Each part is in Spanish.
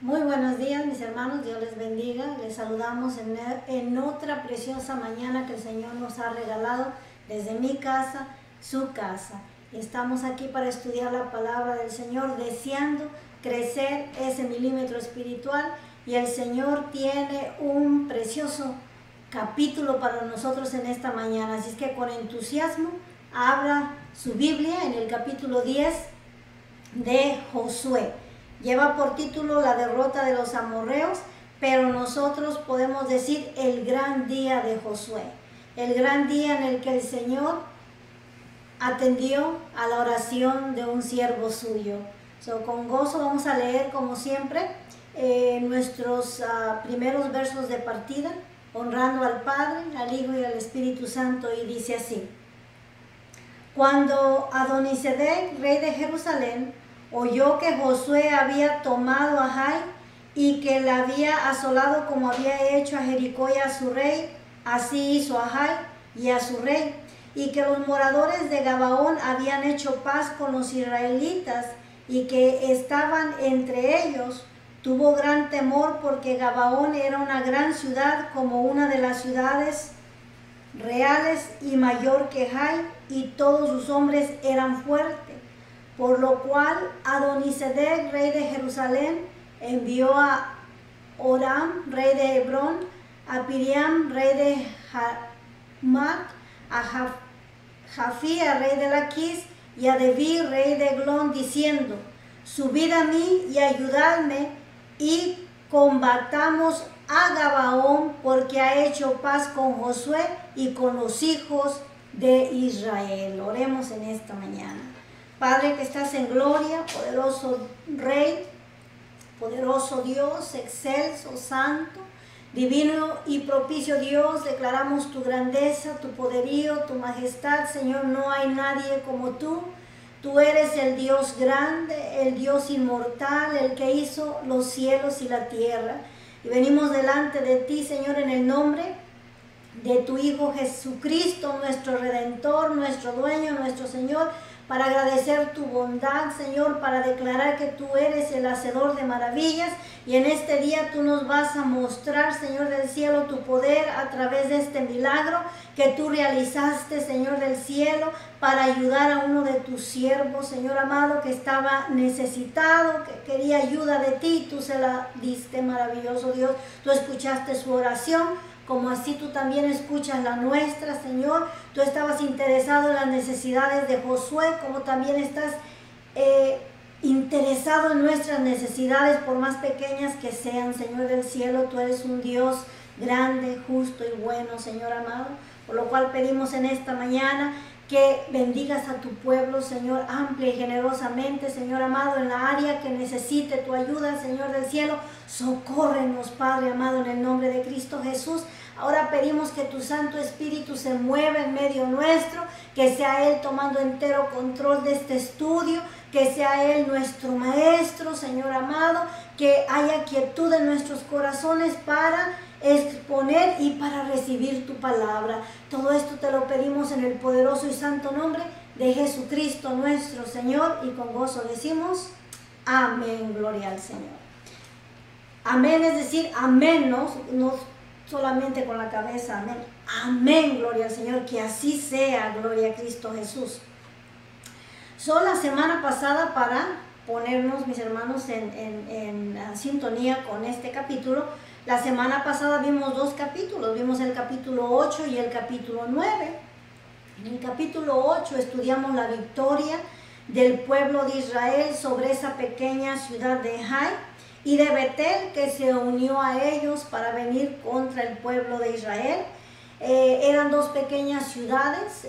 Muy buenos días, mis hermanos, Dios les bendiga. Les saludamos en otra preciosa mañana que el Señor nos ha regalado desde mi casa, su casa. Y estamos aquí para estudiar la palabra del Señor, deseando crecer ese milímetro espiritual. Y el Señor tiene un precioso capítulo para nosotros en esta mañana. Así es que con entusiasmo abra su Biblia en el capítulo 10 de Josué. Lleva por título la derrota de los amorreos, pero nosotros podemos decir el gran día de Josué, el gran día en el que el Señor atendió a la oración de un siervo suyo. Con gozo vamos a leer como siempre nuestros primeros versos de partida, honrando al Padre, al Hijo y al Espíritu Santo, y dice así: Cuando Adonisedec, rey de Jerusalén, oyó que Josué había tomado a Jai y que la había asolado como había hecho a Jericó y a su rey, así hizo a Jai y a su rey, y que los moradores de Gabaón habían hecho paz con los israelitas y que estaban entre ellos, tuvo gran temor porque Gabaón era una gran ciudad como una de las ciudades reales y mayor que Jai, y todos sus hombres eran fuertes. Por lo cual Adonisedec, rey de Jerusalén, envió a Oram, rey de Hebrón, a Piriam, rey de Hamath, a Jafía, rey de Laquis, y a Debir, rey de Eglón, diciendo: Subid a mí y ayudadme, y combatamos a Gabaón, porque ha hecho paz con Josué y con los hijos de Israel. Oremos en esta mañana. Padre que estás en gloria, poderoso Rey, poderoso Dios, excelso, santo, divino y propicio Dios, declaramos tu grandeza, tu poderío, tu majestad. Señor, no hay nadie como tú. Tú eres el Dios grande, el Dios inmortal, el que hizo los cielos y la tierra. Y venimos delante de ti, Señor, en el nombre de tu Hijo Jesucristo, nuestro Redentor, nuestro Dueño, nuestro Señor, para agradecer tu bondad, Señor, para declarar que tú eres el hacedor de maravillas. Y en este día tú nos vas a mostrar, Señor del cielo, tu poder a través de este milagro que tú realizaste, Señor del cielo, para ayudar a uno de tus siervos, Señor amado, que estaba necesitado, que quería ayuda de ti. Tú se la diste, maravilloso Dios. Tú escuchaste su oración, como así tú también escuchas la nuestra, Señor. Tú estabas interesado en las necesidades de Josué, como también estás interesado en nuestras necesidades, por más pequeñas que sean, Señor del cielo. Tú eres un Dios grande, justo y bueno, Señor amado, por lo cual pedimos en esta mañana que bendigas a tu pueblo, Señor, amplia y generosamente, Señor amado, en la área que necesite tu ayuda, Señor del cielo. Socórrenos, Padre amado, en el nombre de Cristo Jesús. Ahora pedimos que tu Santo Espíritu se mueva en medio nuestro, que sea Él tomando entero control de este estudio, que sea Él nuestro Maestro, Señor amado, que haya quietud en nuestros corazones para exponer y para recibir tu palabra. Todo esto te lo pedimos en el poderoso y santo nombre de Jesucristo nuestro Señor, y con gozo decimos amén. Gloria al Señor. Amén, es decir, amén, no solamente con la cabeza, amén. Amén, gloria al Señor, que así sea, gloria a Cristo Jesús. La semana pasada, para ponernos, mis hermanos, en sintonía con este capítulo, la semana pasada vimos dos capítulos, vimos el capítulo 8 y el capítulo 9. En el capítulo 8 estudiamos la victoria del pueblo de Israel sobre esa pequeña ciudad de Jai y de Betel, que se unió a ellos para venir contra el pueblo de Israel. Eran dos pequeñas ciudades.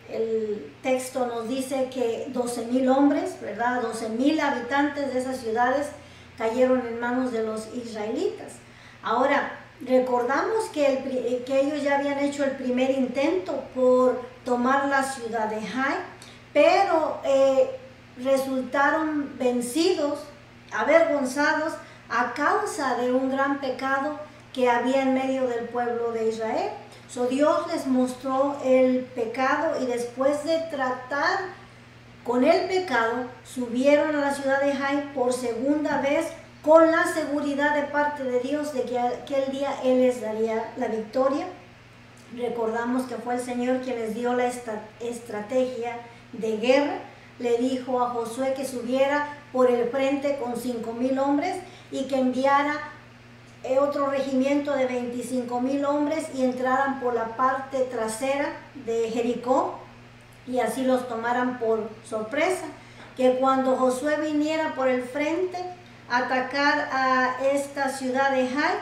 El texto nos dice que 12,000 hombres, ¿verdad? 12,000 habitantes de esas ciudades cayeron en manos de los israelitas. Ahora, recordamos que ellos ya habían hecho el primer intento por tomar la ciudad de Jai, pero resultaron vencidos, avergonzados, a causa de un gran pecado que había en medio del pueblo de Israel. Dios les mostró el pecado, y después de tratar con el pecado, subieron a la ciudad de Jai por segunda vez con la seguridad de parte de Dios de que aquel día Él les daría la victoria. Recordamos que fue el Señor quien les dio la estrategia de guerra. Le dijo a Josué que subiera por el frente con 5,000 hombres y que enviara otro regimiento de 25,000 hombres y entraran por la parte trasera de Jericó y así los tomaran por sorpresa. Que cuando Josué viniera por el frente a atacar a esta ciudad de Jai,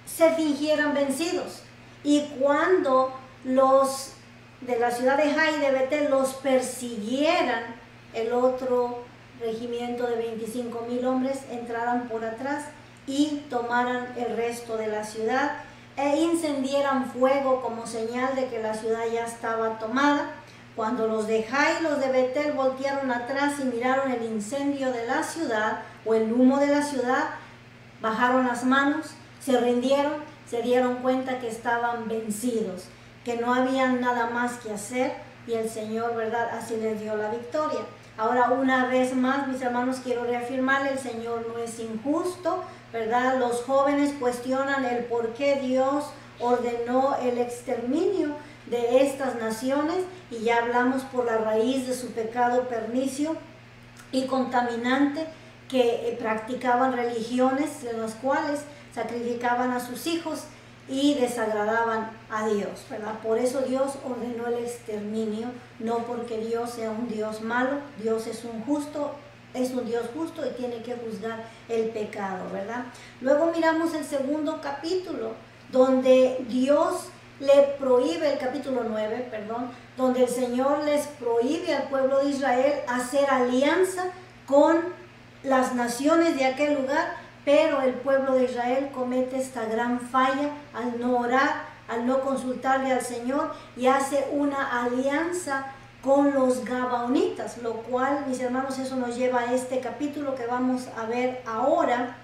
se fingieran vencidos. Y cuando los de la ciudad de Jai y de Betel los persiguieran, el otro regimiento de 25,000 hombres entraran por atrás y tomaran el resto de la ciudad e incendieran fuego como señal de que la ciudad ya estaba tomada. Cuando los de Jai y los de Betel voltearon atrás y miraron el incendio de la ciudad o el humo de la ciudad, bajaron las manos, se rindieron, se dieron cuenta que estaban vencidos, que no había nada más que hacer y el Señor, ¿verdad?, así les dio la victoria. Ahora, una vez más, mis hermanos, quiero reafirmarle, el Señor no es injusto, ¿verdad? Los jóvenes cuestionan el por qué Dios ordenó el exterminio de estas naciones y ya hablamos por la raíz de su pecado pernicio y contaminante que practicaban religiones en las cuales sacrificaban a sus hijos y desagradaban a Dios, ¿verdad? Por eso Dios ordenó el exterminio, no porque Dios sea un Dios malo. Dios es un Dios justo y tiene que juzgar el pecado, ¿verdad? Luego miramos el segundo capítulo, donde Dios le prohíbe, el capítulo 9, perdón, donde el Señor les prohíbe al pueblo de Israel hacer alianza con las naciones de aquel lugar, pero el pueblo de Israel comete esta gran falla al no orar, al no consultarle al Señor y hace una alianza con los gabaonitas, lo cual, mis hermanos, eso nos lleva a este capítulo que vamos a ver ahora.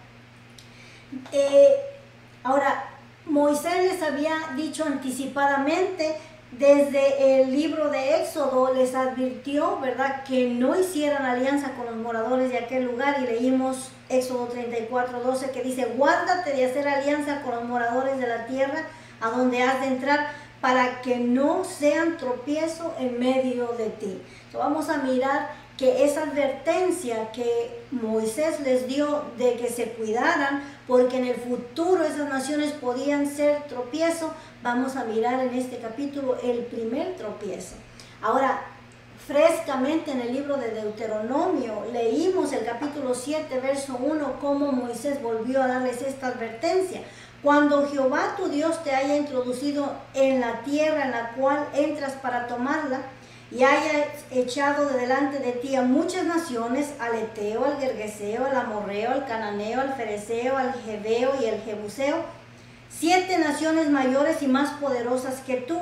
Ahora, Moisés les había dicho anticipadamente desde el libro de Éxodo, les advirtió, ¿verdad?, que no hicieran alianza con los moradores de aquel lugar, y leímos Éxodo 34:12 que dice: guárdate de hacer alianza con los moradores de la tierra a donde has de entrar, para que no sean tropiezo en medio de ti. Entonces vamos a mirar que esa advertencia que Moisés les dio de que se cuidaran, porque en el futuro esas naciones podían ser tropiezo, vamos a mirar en este capítulo el primer tropiezo. Ahora, frescamente en el libro de Deuteronomio, leímos el capítulo 7, verso 1, cómo Moisés volvió a darles esta advertencia. Cuando Jehová tu Dios te haya introducido en la tierra en la cual entras para tomarla, y haya echado de delante de ti a muchas naciones, al Eteo, al Gergeseo, al Amorreo, al Cananeo, al Fereceo, al Jebeo y al Jebuseo, 7 naciones mayores y más poderosas que tú,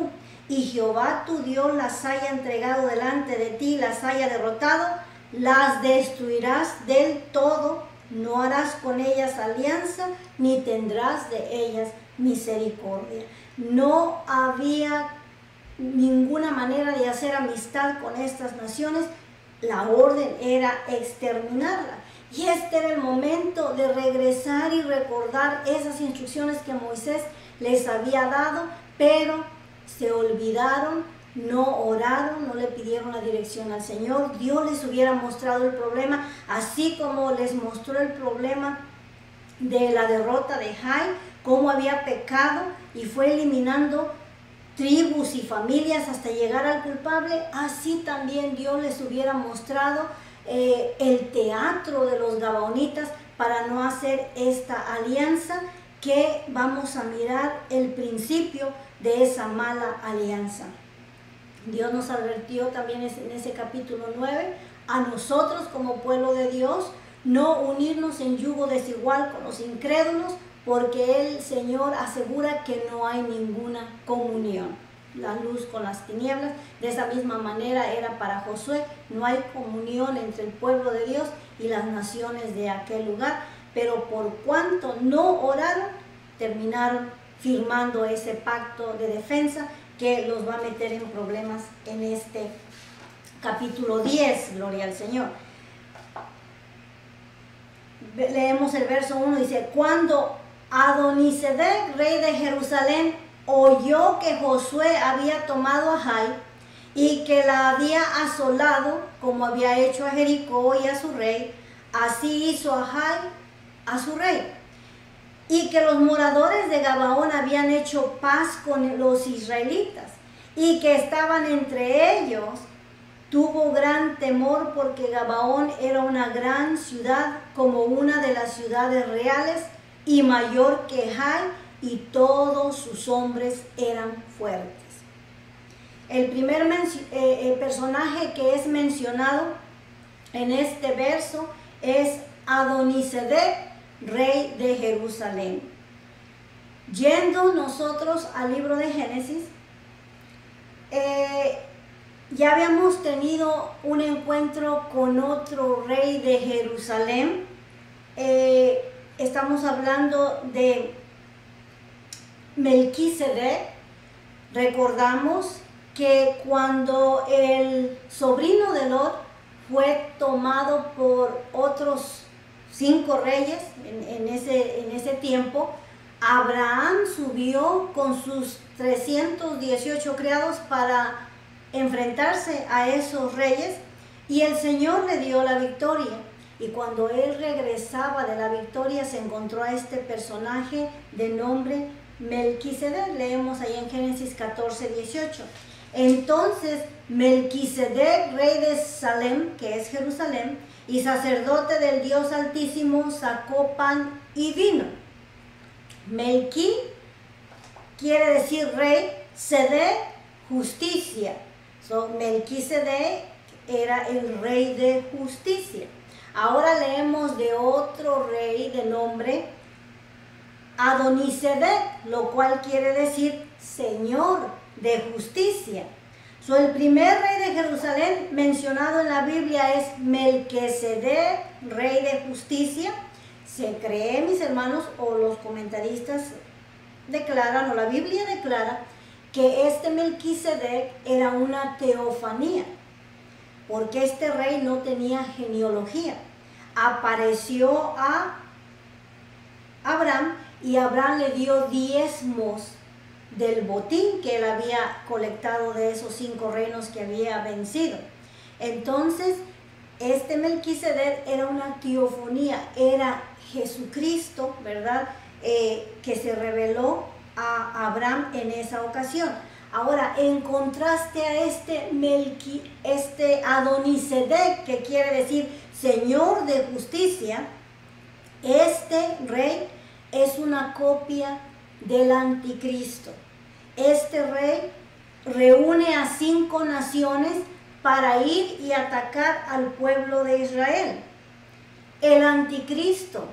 y Jehová tu Dios las haya entregado delante de ti, las haya derrotado, las destruirás del todo, no harás con ellas alianza, ni tendrás de ellas misericordia. No había ninguna manera de hacer amistad con estas naciones, la orden era exterminarla. Y este era el momento de regresar y recordar esas instrucciones que Moisés les había dado, pero se olvidaron, no oraron, no le pidieron la dirección al Señor. Dios les hubiera mostrado el problema, así como les mostró el problema de la derrota de Jai, cómo había pecado y fue eliminando tribus y familias hasta llegar al culpable. Así también Dios les hubiera mostrado el teatro de los gabaonitas para no hacer esta alianza, que vamos a mirar el principio de esa mala alianza. Dios nos advirtió también en ese capítulo 9 a nosotros como pueblo de Dios no unirnos en yugo desigual con los incrédulos, porque el Señor asegura que no hay ninguna comunión, la luz con las tinieblas. De esa misma manera era para Josué, no hay comunión entre el pueblo de Dios y las naciones de aquel lugar, pero por cuanto no oraron, terminaron firmando ese pacto de defensa que los va a meter en problemas en este capítulo 10, gloria al Señor. leemos el verso 1, dice, cuando Adonisedec, rey de Jerusalén, oyó que Josué había tomado a Jai y que la había asolado, como había hecho a Jericó y a su rey, así hizo a Jai a su rey. Y que los moradores de Gabaón habían hecho paz con los israelitas y que estaban entre ellos, tuvo gran temor porque Gabaón era una gran ciudad, como una de las ciudades reales, y mayor que Jai, y todos sus hombres eran fuertes. El primer personaje que es mencionado en este verso es Adonisedec, rey de Jerusalén. Yendo nosotros al libro de Génesis, ya habíamos tenido un encuentro con otro rey de Jerusalén. Estamos hablando de Melquisedec. Recordamos que cuando el sobrino de Lot fue tomado por otros 5 reyes en ese tiempo, Abraham subió con sus 318 criados para enfrentarse a esos reyes y el Señor le dio la victoria. Y cuando él regresaba de la victoria se encontró a este personaje de nombre Melquisedec. Leemos ahí en Génesis 14:18. Entonces Melquisedec, rey de Salem, que es Jerusalén, y sacerdote del Dios Altísimo, sacó pan y vino. Melqui quiere decir rey, Sedec, justicia. Melquisedec era el rey de justicia. Ahora leemos de otro rey de nombre Adonisedec, lo cual quiere decir señor de justicia. El primer rey de Jerusalén mencionado en la Biblia es Melquisedec, rey de justicia. Se cree, mis hermanos, o los comentaristas declaran, o la Biblia declara, que este Melquisedec era una teofanía, porque este rey no tenía genealogía. Apareció a Abraham y Abraham le dio diezmos del botín que él había colectado de esos 5 reinos que había vencido. Entonces, este Melquisedec era una teofanía, era Jesucristo, ¿verdad? Que se reveló a Abraham en esa ocasión. Ahora, en contraste a este Adonisedec, que quiere decir señor de justicia, este rey es una copia del anticristo. Este rey reúne a 5 naciones para ir y atacar al pueblo de Israel. El anticristo,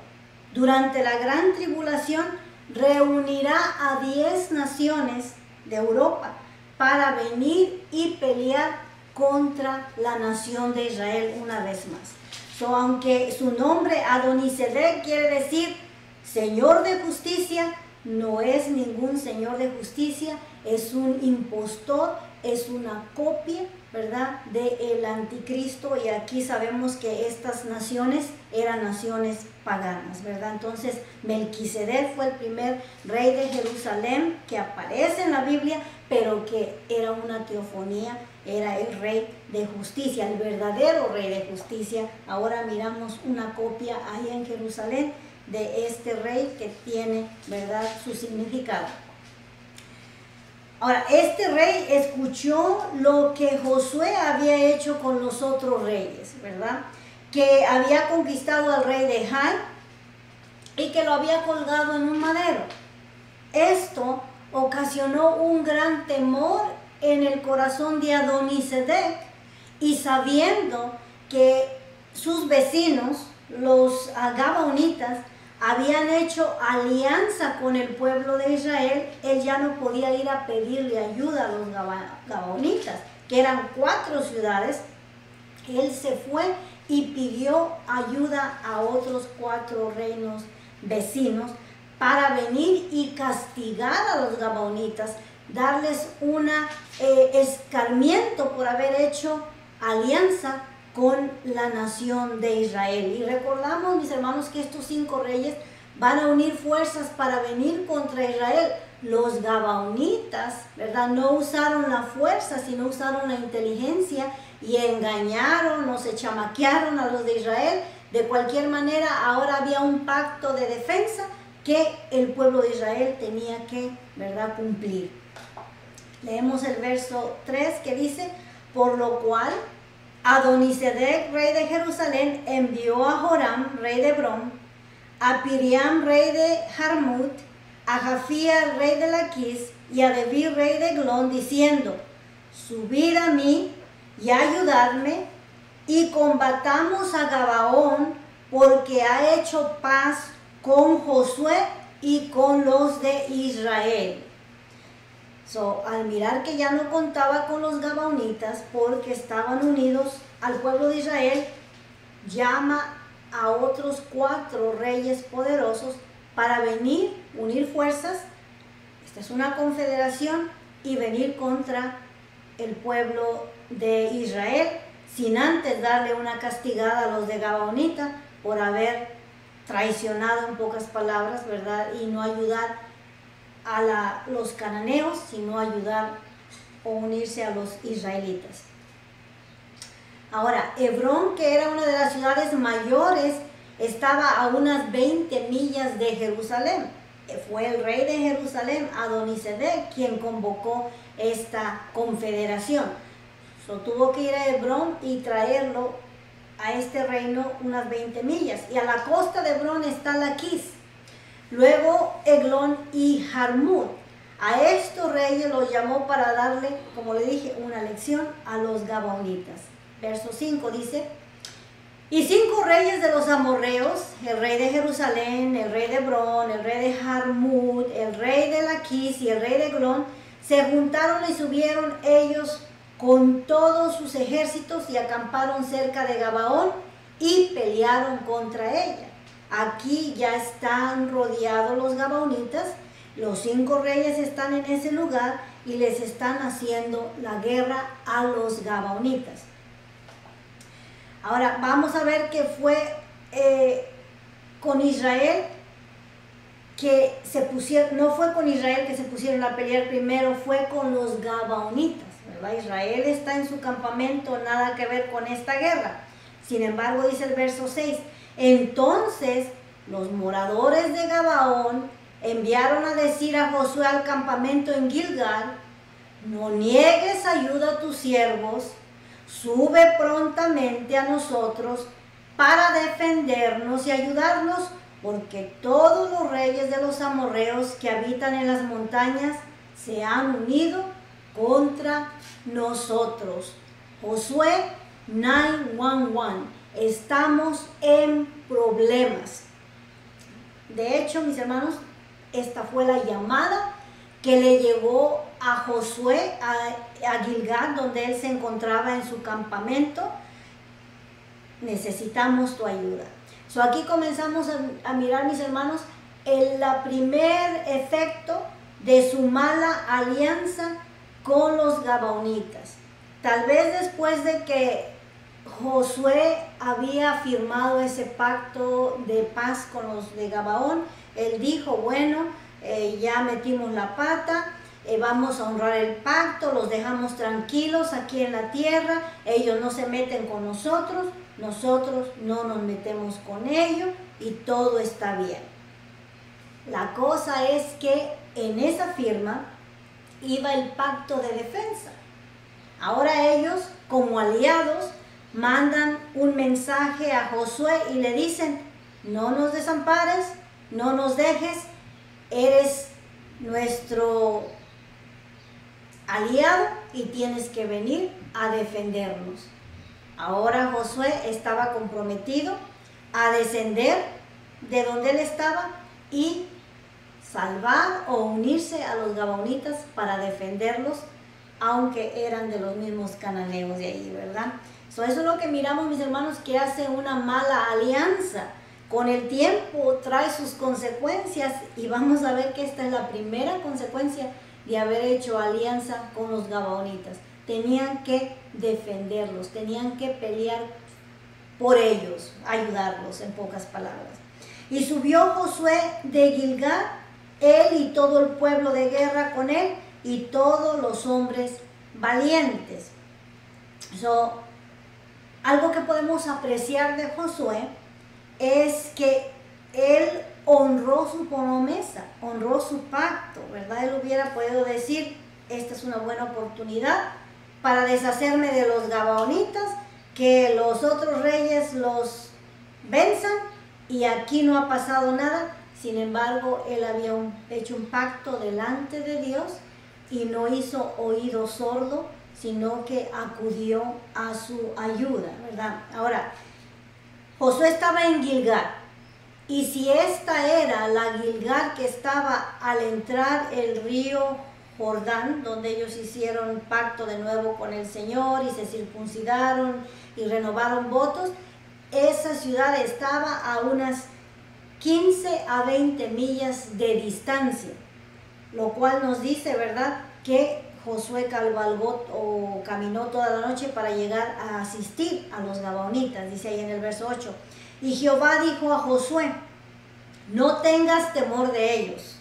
durante la gran tribulación, reunirá a 10 naciones de Europa para venir y pelear contra la nación de Israel una vez más. Aunque su nombre Adonisedec quiere decir señor de justicia, no es ningún señor de justicia, es un impostor, es una copia, ¿verdad?, del anticristo. Y aquí sabemos que estas naciones eran naciones paganas, ¿verdad? Entonces Melquisedec fue el primer rey de Jerusalén que aparece en la Biblia, pero que era una teofanía, era el rey de justicia, el verdadero rey de justicia. Ahora miramos una copia ahí en Jerusalén de este rey que tiene, ¿verdad?, su significado. Ahora, este rey escuchó lo que Josué había hecho con los otros reyes, ¿verdad? Que había conquistado al rey de Jai y que lo había colgado en un madero. Esto ocasionó un gran temor en el corazón de Adonisedec, y sabiendo que sus vecinos, los gabaonitas, habían hecho alianza con el pueblo de Israel, él ya no podía ir a pedirle ayuda a los gabaonitas, que eran 4 ciudades. Él se fue y pidió ayuda a otros 4 reinos vecinos para venir y castigar a los gabaonitas, darles un escarmiento por haber hecho alianza con la nación de Israel. Y recordamos, mis hermanos, que estos 5 reyes van a unir fuerzas para venir contra Israel. Los gabaonitas, ¿verdad?, no usaron la fuerza, sino usaron la inteligencia y engañaron o se chamaquearon a los de Israel. De cualquier manera, ahora había un pacto de defensa que el pueblo de Israel tenía que, ¿verdad?, cumplir. Leemos el verso 3 que dice: por lo cual Adonisedec, rey de Jerusalén, envió a Joram, rey de Hebrón, a Piriam, rey de Jarmut, a Jafía, rey de Laquis, y a Debir, rey de Eglón, diciendo: subid a mí y ayudadme, y combatamos a Gabaón, porque ha hecho paz con Josué y con los de Israel. Al mirar que ya no contaba con los gabaonitas porque estaban unidos al pueblo de Israel, llama a otros 4 reyes poderosos para venir, unir fuerzas. Esta es una confederación, y venir contra el pueblo de Israel, sin antes darle una castigada a los de Gabaonita por haber traicionado, en pocas palabras, ¿verdad?, y no ayudar a los cananeos, sino ayudar o unirse a los israelitas. Ahora, Hebrón, que era una de las ciudades mayores, estaba a unas 20 millas de Jerusalén. Fue el rey de Jerusalén, Adonisedec, quien convocó esta confederación. Tuvo que ir a Hebrón y traerlo a este reino unas 20 millas. Y a la costa de Hebrón está Laquis, luego Eglón y Jarmut. A estos reyes los llamó para darle, como le dije, una lección a los gabaonitas. Verso 5 dice: y 5 reyes de los amorreos, el rey de Jerusalén, el rey de Hebrón, el rey de Jarmut, el rey de Laquis y el rey de Eglón, se juntaron y subieron ellos con todos sus ejércitos y acamparon cerca de Gabaón y pelearon contra ella. Aquí ya están rodeados los gabaonitas, los 5 reyes están en ese lugar y les están haciendo la guerra a los gabaonitas. Ahora vamos a ver que fue con Israel que se pusieron, no fue con Israel que se pusieron a pelear primero, fue con los gabaonitas, ¿verdad? Israel está en su campamento, nada que ver con esta guerra. Sin embargo, dice el verso 6, entonces los moradores de Gabaón enviaron a decir a Josué al campamento en Gilgal: no niegues ayuda a tus siervos, sube prontamente a nosotros para defendernos y ayudarnos, porque todos los reyes de los amorreos que habitan en las montañas se han unido contra nosotros. Josué 9:11. Estamos en problemas. De hecho, mis hermanos, esta fue la llamada que le llegó a Josué a Gilgal, donde él se encontraba en su campamento. Necesitamos tu ayuda. Aquí comenzamos a mirar, mis hermanos, el primer efecto de su mala alianza con los gabaonitas. Tal vez después de que Josué había firmado ese pacto de paz con los de Gabaón, él dijo: bueno, ya metimos la pata, vamos a honrar el pacto, los dejamos tranquilos aquí en la tierra, ellos no se meten con nosotros, nosotros no nos metemos con ellos y todo está bien. La cosa es que en esa firma iba el pacto de defensa. Ahora ellos, como aliados, mandan un mensaje a Josué y le dicen: no nos desampares, no nos dejes, eres nuestro aliado y tienes que venir a defendernos. Ahora Josué estaba comprometido a descender de donde él estaba y salvar o unirse a los gabaonitas para defenderlos, aunque eran de los mismos cananeos de ahí, ¿verdad? Eso es lo que miramos, mis hermanos, que hace una mala alianza. Con el tiempo trae sus consecuencias y vamos a ver que esta es la primera consecuencia de haber hecho alianza con los gabaonitas. tenían que defenderlos, tenían que pelear por ellos, ayudarlos, en pocas palabras. Y subió Josué de Gilgal, él y todo el pueblo de guerra con él, y todos los hombres valientes. Algo que podemos apreciar de Josué es que él honró su promesa, honró su pacto, ¿verdad? Él hubiera podido decir, esta es una buena oportunidad para deshacerme de los gabaonitas, que los otros reyes los venzan y aquí no ha pasado nada. Sin embargo, él había hecho un pacto delante de Dios y no hizo oído sordo, sino que acudió a su ayuda, ¿verdad? Ahora, Josué estaba en Gilgal, y si esta era la Gilgal que estaba al entrar el río Jordán, donde ellos hicieron pacto de nuevo con el Señor y se circuncidaron y renovaron votos, esa ciudad estaba a unas 15 a 20 millas de distancia, lo cual nos dice, ¿verdad?, que Josué cabalgó o caminó toda la noche para llegar a asistir a los gabaonitas, dice ahí en el verso 8. Y Jehová dijo a Josué, no tengas temor de ellos,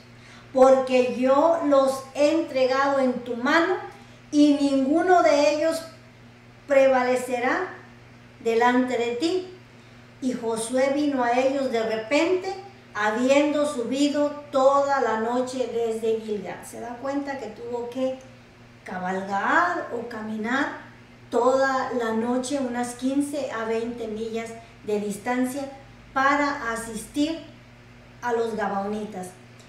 porque yo los he entregado en tu mano, y ninguno de ellos prevalecerá delante de ti. Y Josué vino a ellos de repente, habiendo subido toda la noche desde Gilgal. Se da cuenta que tuvo que cabalgar o caminar toda la noche, unas 15 a 20 millas de distancia, para asistir a los gabaonitas.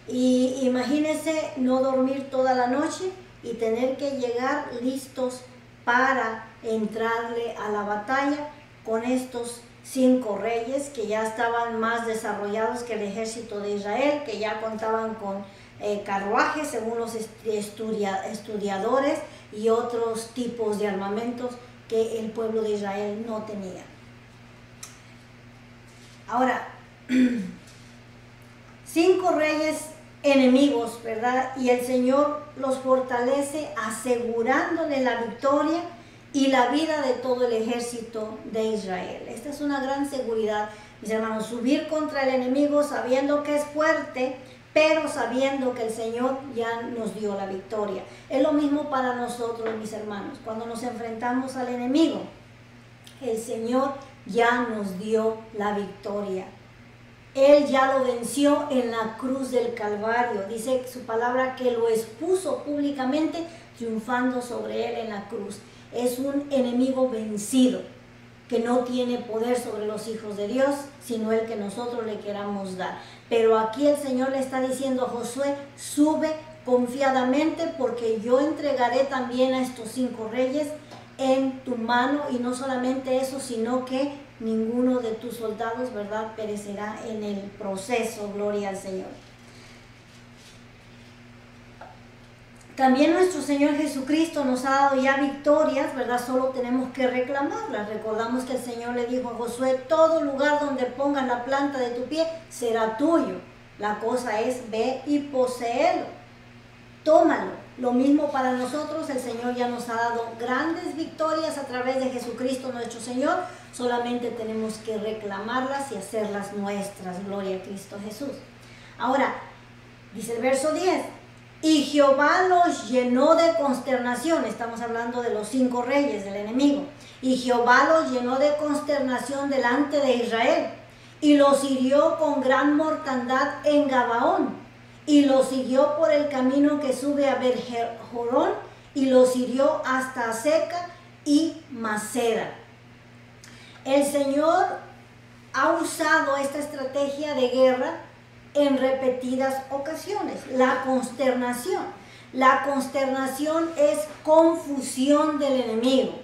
Y imagínense no dormir toda la noche y tener que llegar listos para entrarle a la batalla con estos 5 reyes que ya estaban más desarrollados que el ejército de Israel, que ya contaban con carruajes según los estudiadores y otros tipos de armamentos que el pueblo de Israel no tenía. Ahora, 5 reyes enemigos, ¿verdad? Y el Señor los fortalece asegurándole la victoria y la vida de todo el ejército de Israel. Esta es una gran seguridad, mis hermanos, subir contra el enemigo sabiendo que es fuerte, pero sabiendo que el Señor ya nos dio la victoria. Es lo mismo para nosotros, mis hermanos, cuando nos enfrentamos al enemigo, el Señor ya nos dio la victoria. Él ya lo venció en la cruz del Calvario. Dice su palabra que lo expuso públicamente, triunfando sobre él en la cruz. Es un enemigo vencido, que no tiene poder sobre los hijos de Dios, sino el que nosotros le queramos dar. Pero aquí el Señor le está diciendo a Josué, sube confiadamente, porque yo entregaré también a estos 5 reyes en tu mano, y no solamente eso, sino que ninguno de tus soldados, ¿verdad?, perecerá en el proceso. Gloria al Señor. También nuestro Señor Jesucristo nos ha dado ya victorias, ¿verdad? Solo tenemos que reclamarlas. Recordamos que el Señor le dijo a Josué, todo lugar donde pongas la planta de tu pie será tuyo. La cosa es, ve y poseelo. Tómalo. Lo mismo para nosotros, el Señor ya nos ha dado grandes victorias a través de Jesucristo nuestro Señor. Solamente tenemos que reclamarlas y hacerlas nuestras. Gloria a Cristo Jesús. Ahora, dice el verso 10. Y Jehová los llenó de consternación. Estamos hablando de los 5 reyes del enemigo. Y Jehová los llenó de consternación delante de Israel, y los hirió con gran mortandad en Gabaón, y los siguió por el camino que sube a Bet-Jorón, y los hirió hasta Azeca y Maceda. El Señor ha usado esta estrategia de guerra en repetidas ocasiones. La consternación. La consternación es confusión del enemigo.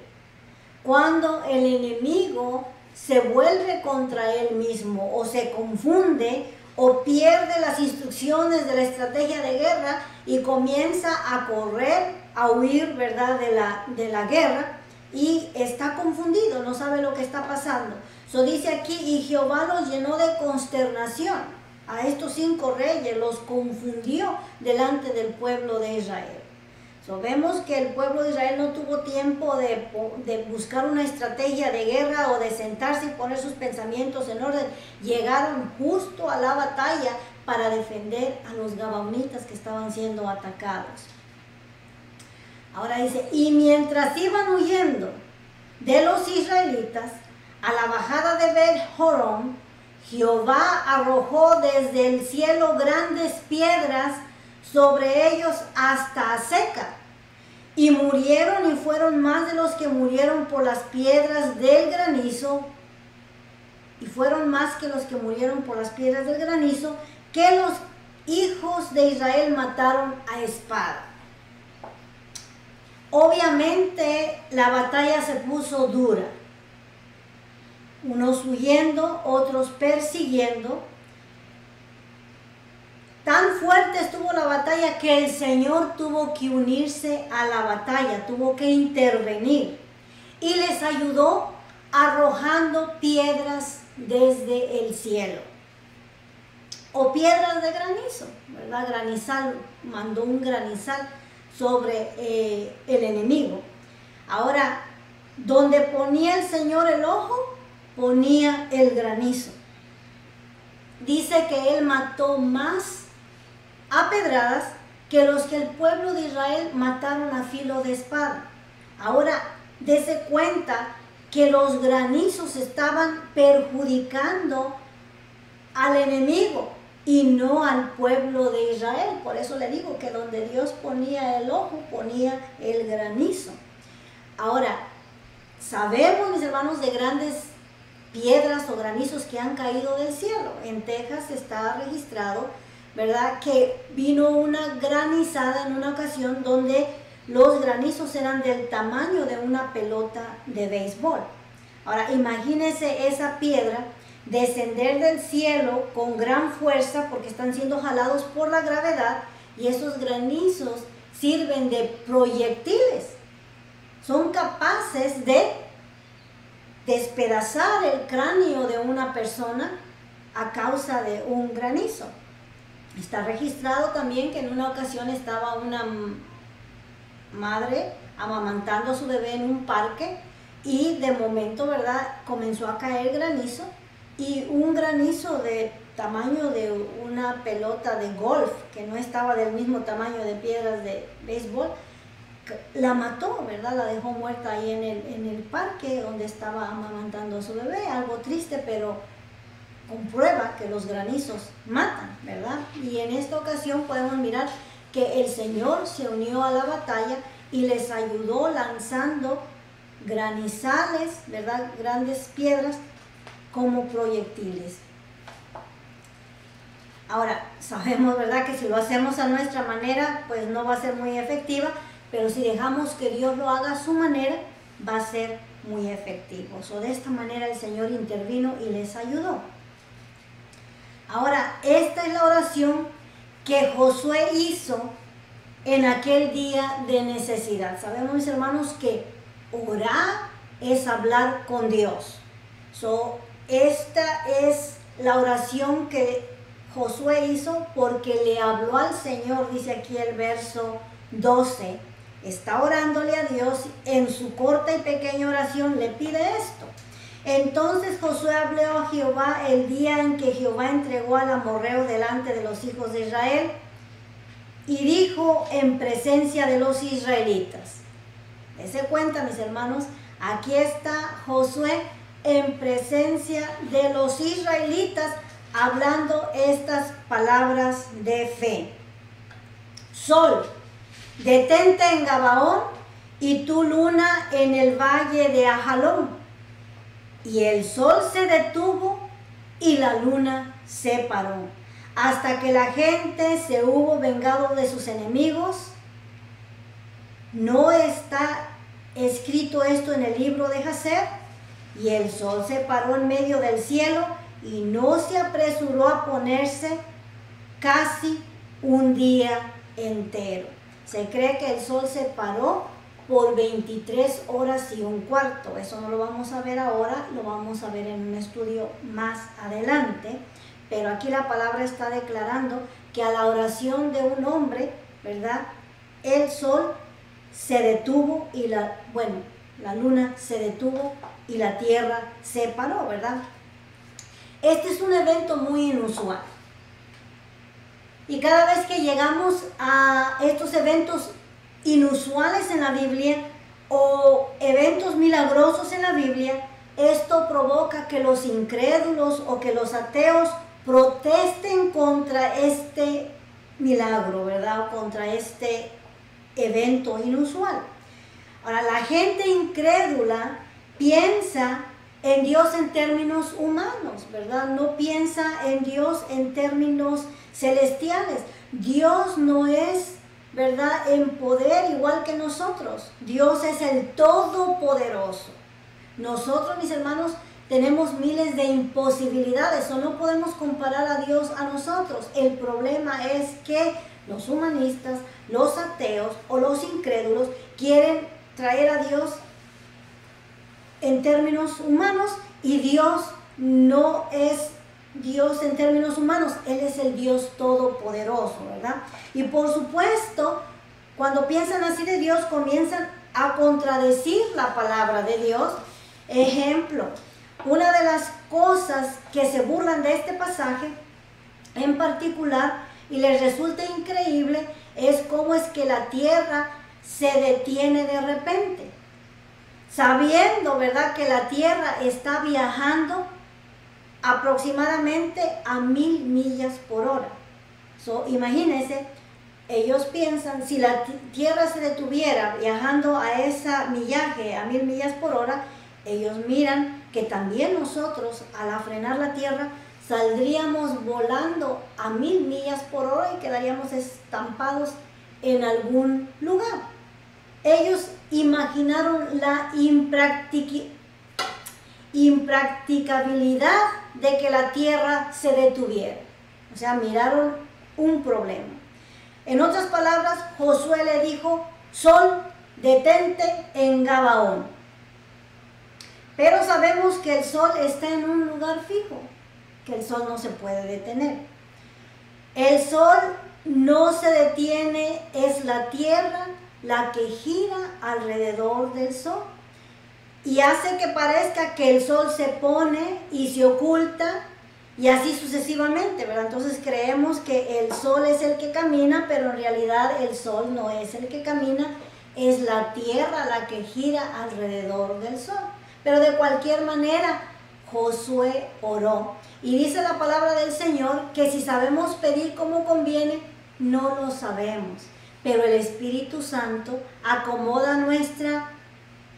Cuando el enemigo se vuelve contra él mismo, o se confunde, o pierde las instrucciones de la estrategia de guerra y comienza a correr, a huir, ¿verdad?, de la guerra, y está confundido, no sabe lo que está pasando. Dice aquí, y Jehová los llenó de consternación. A estos 5 reyes los confundió delante del pueblo de Israel. Vemos que el pueblo de Israel no tuvo tiempo de buscar una estrategia de guerra o de sentarse y poner sus pensamientos en orden. Llegaron justo a la batalla para defender a los gabaonitas que estaban siendo atacados. Ahora dice, y mientras iban huyendo de los israelitas a la bajada de Bet-Horon, Jehová arrojó desde el cielo grandes piedras sobre ellos hasta Azeca, y murieron, y fueron más de los que murieron por las piedras del granizo, y fueron más que los que murieron por las piedras del granizo, que los hijos de Israel mataron a espada. Obviamente la batalla se puso dura, unos huyendo, otros persiguiendo. Tan fuerte estuvo la batalla que el Señor tuvo que unirse a la batalla, tuvo que intervenir y les ayudó arrojando piedras desde el cielo o piedras de granizo, ¿verdad? Granizal, mandó un granizal sobre el enemigo. Ahora, donde ponía el Señor el ojo, ponía el granizo. Dice que Él mató más a pedradas que los que el pueblo de Israel mataron a filo de espada. Ahora, dése cuenta que los granizos estaban perjudicando al enemigo y no al pueblo de Israel. Por eso le digo que donde Dios ponía el ojo, ponía el granizo. Ahora, sabemos, mis hermanos, de grandes piedras o granizos que han caído del cielo. En Texas está registrado, ¿verdad?, que vino una granizada en una ocasión donde los granizos eran del tamaño de una pelota de béisbol. Ahora, imagínense esa piedra descender del cielo con gran fuerza porque están siendo jalados por la gravedad, y esos granizos sirven de proyectiles. Son capaces de despedazar el cráneo de una persona a causa de un granizo. Está registrado también que en una ocasión estaba una madre amamantando a su bebé en un parque y de momento, ¿verdad?, comenzó a caer granizo, y un granizo de tamaño de una pelota de golf, que no estaba del mismo tamaño de piedras de béisbol, la mató, ¿verdad? La dejó muerta ahí en el parque donde estaba amamantando a su bebé. Algo triste, pero comprueba que los granizos matan, ¿verdad? Y en esta ocasión podemos mirar que el Señor se unió a la batalla y les ayudó lanzando granizales, ¿verdad?, grandes piedras como proyectiles. Ahora, sabemos, ¿verdad?, que si lo hacemos a nuestra manera, pues no va a ser muy efectiva, pero si dejamos que Dios lo haga a su manera, va a ser muy efectivo. De esta manera el Señor intervino y les ayudó. Ahora, esta es la oración que Josué hizo en aquel día de necesidad. Sabemos, mis hermanos, que orar es hablar con Dios. Esta es la oración que Josué hizo porque le habló al Señor, dice aquí el verso 12. Está orándole a Dios, en su corta y pequeña oración le pide esto. Entonces Josué habló a Jehová el día en que Jehová entregó al amorreo delante de los hijos de Israel, y dijo en presencia de los israelitas. Dese cuenta, mis hermanos, aquí está Josué en presencia de los israelitas hablando estas palabras de fe. Sol, detente en Gabaón, y tu luna en el valle de Ajalón. Y el sol se detuvo y la luna se paró, hasta que la gente se hubo vengado de sus enemigos. ¿No está escrito esto en el libro de Jacer? Y el sol se paró en medio del cielo y no se apresuró a ponerse casi un día entero. Se cree que el sol se paró por 23 horas y un cuarto. Eso no lo vamos a ver ahora, lo vamos a ver en un estudio más adelante. Pero aquí la palabra está declarando que a la oración de un hombre, ¿verdad?, el sol se detuvo y la luna se detuvo y la tierra se paró, ¿verdad? Este es un evento muy inusual. Y cada vez que llegamos a estos eventos inusuales en la Biblia o eventos milagrosos en la Biblia, esto provoca que los incrédulos o que los ateos protesten contra este milagro, ¿verdad? O contra este evento inusual. Ahora, la gente incrédula piensa en Dios en términos humanos, ¿verdad? No piensa en Dios en términos celestiales. Dios no es, ¿verdad?, en poder igual que nosotros. Dios es el Todopoderoso. Nosotros, mis hermanos, tenemos miles de imposibilidades, o no podemos comparar a Dios a nosotros. El problema es que los humanistas, los ateos o los incrédulos quieren traer a Dios en términos humanos, y Dios no es Dios en términos humanos. Él es el Dios todopoderoso, ¿verdad? Y por supuesto, cuando piensan así de Dios, comienzan a contradecir la palabra de Dios. Ejemplo, una de las cosas que se burlan de este pasaje en particular y les resulta increíble es cómo es que la tierra se detiene de repente, sabiendo, ¿verdad?, que la tierra está viajando aproximadamente a 1000 millas por hora. Imagínense, ellos piensan, si la tierra se detuviera viajando a ese millaje, a 1000 millas por hora, ellos miran que también nosotros, al frenar la tierra, saldríamos volando a 1000 millas por hora y quedaríamos estampados en algún lugar. Ellos imaginaron la impracticabilidad de que la tierra se detuviera. O sea, miraron un problema. En otras palabras, Josué le dijo: sol, detente en Gabaón. Pero sabemos que el sol está en un lugar fijo, que el sol no se puede detener. El sol no se detiene, es la tierra la que gira alrededor del sol y hace que parezca que el sol se pone y se oculta, y así sucesivamente, ¿verdad? Entonces creemos que el sol es el que camina, pero en realidad el sol no es el que camina, es la tierra la que gira alrededor del sol. Pero de cualquier manera, Josué oró. Y dice la palabra del Señor que si sabemos pedir como conviene, no lo sabemos. Pero el Espíritu Santo acomoda nuestra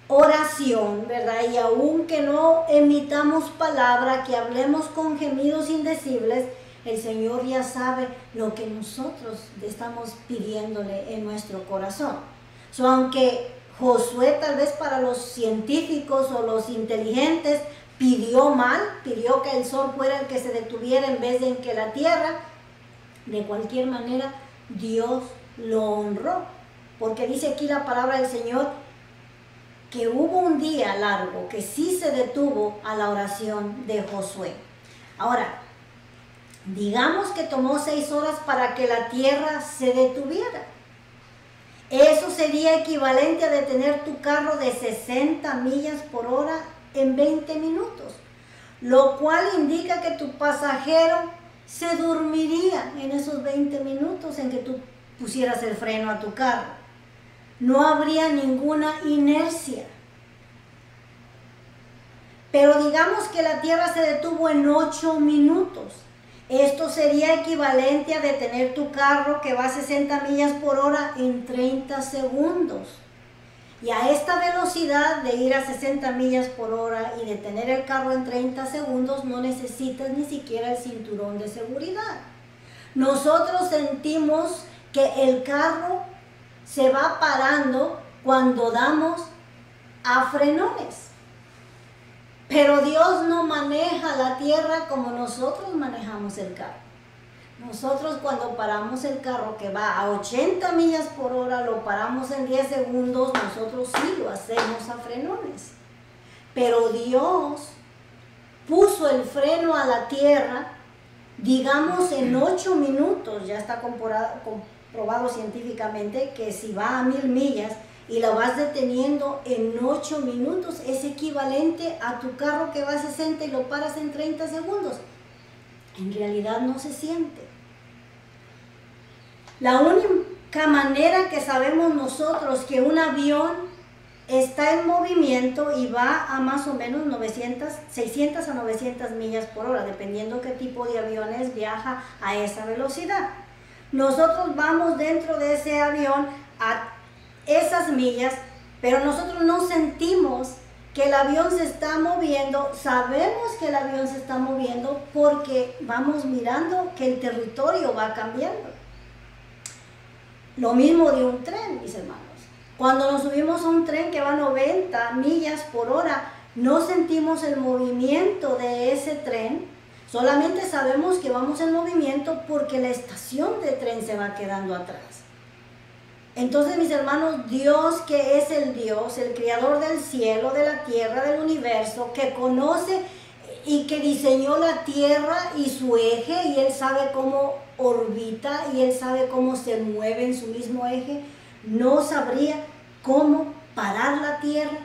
oración, ¿verdad? Y aunque no emitamos palabra, que hablemos con gemidos indecibles, el Señor ya sabe lo que nosotros estamos pidiéndole en nuestro corazón. Aunque Josué, tal vez para los científicos o los inteligentes, pidió mal, pidió que el sol fuera el que se detuviera en vez de que la tierra, de cualquier manera Dios lo honró, porque dice aquí la palabra del Señor que hubo un día largo que sí se detuvo a la oración de Josué. Ahora, digamos que tomó 6 horas para que la tierra se detuviera. Eso sería equivalente a detener tu carro de 60 millas por hora en 20 minutos, lo cual indica que tu pasajero se dormiría en esos 20 minutos en que tú pusieras el freno a tu carro. No habría ninguna inercia. Pero digamos que la tierra se detuvo en 8 minutos. Esto sería equivalente a detener tu carro que va a 60 millas por hora en 30 segundos. Y a esta velocidad de ir a 60 millas por hora y detener el carro en 30 segundos, no necesitas ni siquiera el cinturón de seguridad. Nosotros sentimos que el carro se va parando cuando damos a frenones. Pero Dios no maneja la tierra como nosotros manejamos el carro. Nosotros cuando paramos el carro que va a 80 millas por hora, lo paramos en 10 segundos, nosotros sí lo hacemos a frenones. Pero Dios puso el freno a la tierra, digamos en 8 minutos, ya está comprobado científicamente que si va a 1000 millas, y la vas deteniendo en 8 minutos, es equivalente a tu carro que va a 60 y lo paras en 30 segundos. En realidad no se siente. La única manera que sabemos nosotros que un avión está en movimiento y va a más o menos 600 a 900 millas por hora, dependiendo qué tipo de aviones viaja a esa velocidad. Nosotros vamos dentro de ese avión a esas millas, pero nosotros no sentimos que el avión se está moviendo. Sabemos que el avión se está moviendo porque vamos mirando que el territorio va cambiando. Lo mismo de un tren, mis hermanos. Cuando nos subimos a un tren que va a 90 millas por hora, no sentimos el movimiento de ese tren, solamente sabemos que vamos en movimiento porque la estación de tren se va quedando atrás. Entonces, mis hermanos, Dios, que es el Dios, el creador del cielo, de la tierra, del universo, que conoce y que diseñó la tierra y su eje, y Él sabe cómo orbita y Él sabe cómo se mueve en su mismo eje, no sabría cómo parar la tierra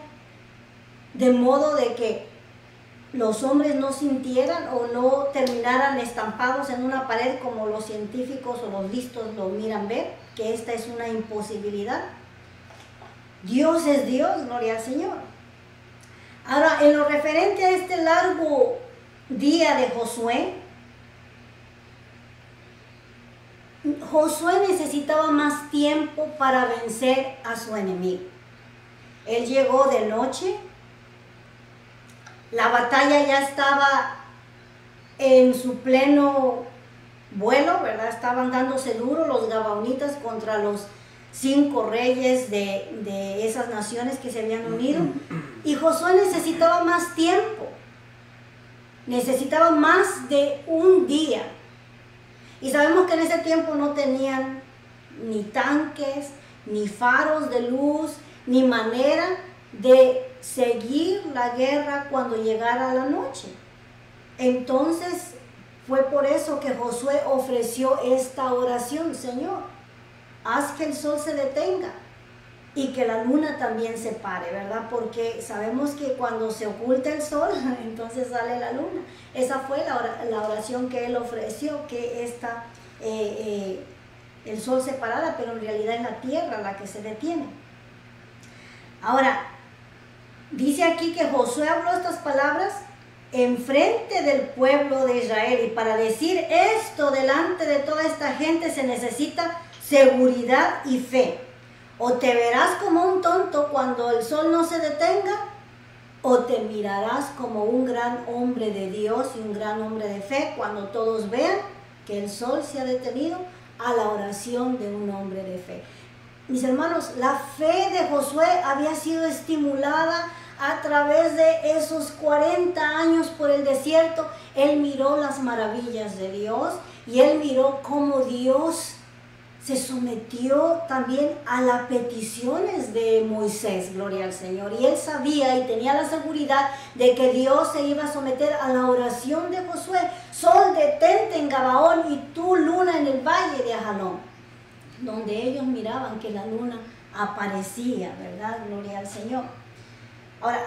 de modo de que los hombres no sintieran o no terminaran estampados en una pared como los científicos o los listos lo miran ver, que esta es una imposibilidad. Dios es Dios, gloria al Señor. Ahora, en lo referente a este largo día de Josué, Josué necesitaba más tiempo para vencer a su enemigo. Él llegó de noche, la batalla ya estaba en su pleno vuelo, ¿verdad? Estaban dándose duro los gabaonitas contra los 5 reyes de esas naciones que se habían unido. Y Josué necesitaba más tiempo, necesitaba más de un día. Y sabemos que en ese tiempo no tenían ni tanques, ni faros de luz, ni manera de seguir la guerra cuando llegara la noche. Entonces fue por eso que Josué ofreció esta oración: Señor, haz que el sol se detenga y que la luna también se pare, ¿verdad? Porque sabemos que cuando se oculta el sol, entonces sale la luna. Esa fue la oración que él ofreció, que el sol se parara, pero en realidad es la tierra la que se detiene. Ahora, dice aquí que Josué habló estas palabras enfrente del pueblo de Israel, y para decir esto delante de toda esta gente se necesita seguridad y fe. O te verás como un tonto cuando el sol no se detenga, o te mirarás como un gran hombre de Dios y un gran hombre de fe cuando todos vean que el sol se ha detenido a la oración de un hombre de fe. Mis hermanos, la fe de Josué había sido estimulada a través de esos 40 años por el desierto. Él miró las maravillas de Dios y él miró cómo Dios se sometió también a las peticiones de Moisés, gloria al Señor. Y él sabía y tenía la seguridad de que Dios se iba a someter a la oración de Josué: sol, detente en Gabaón, y tú, luna, en el valle de Ajalón, donde ellos miraban que la luna aparecía, ¿verdad? Gloria al Señor. Ahora,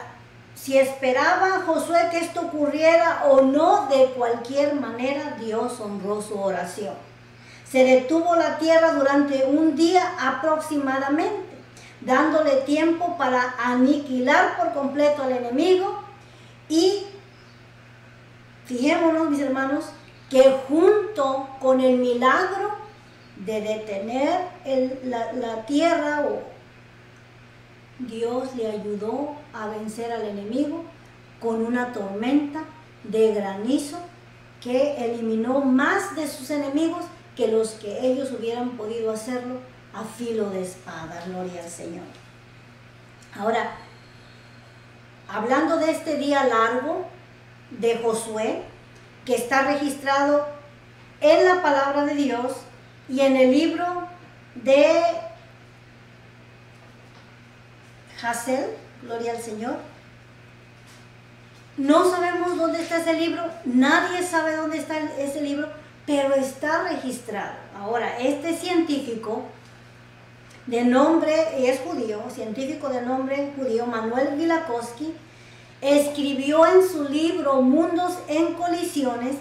si esperaba Josué que esto ocurriera o no, de cualquier manera Dios honró su oración. Se detuvo la tierra durante un día aproximadamente, dándole tiempo para aniquilar por completo al enemigo. Y fijémonos, mis hermanos, que junto con el milagro de detener la tierra, Dios le ayudó a vencer al enemigo con una tormenta de granizo que eliminó más de sus enemigos que los que ellos hubieran podido hacerlo a filo de espada. Gloria al Señor. Ahora, hablando de este día largo de Josué, que está registrado en la palabra de Dios y en el libro de Hazel, gloria al Señor. No sabemos dónde está ese libro, nadie sabe dónde está ese libro, pero está registrado. Ahora, este científico de nombre, es judío, científico de nombre judío, Manuel Velikovsky, escribió en su libro Mundos en Colisiones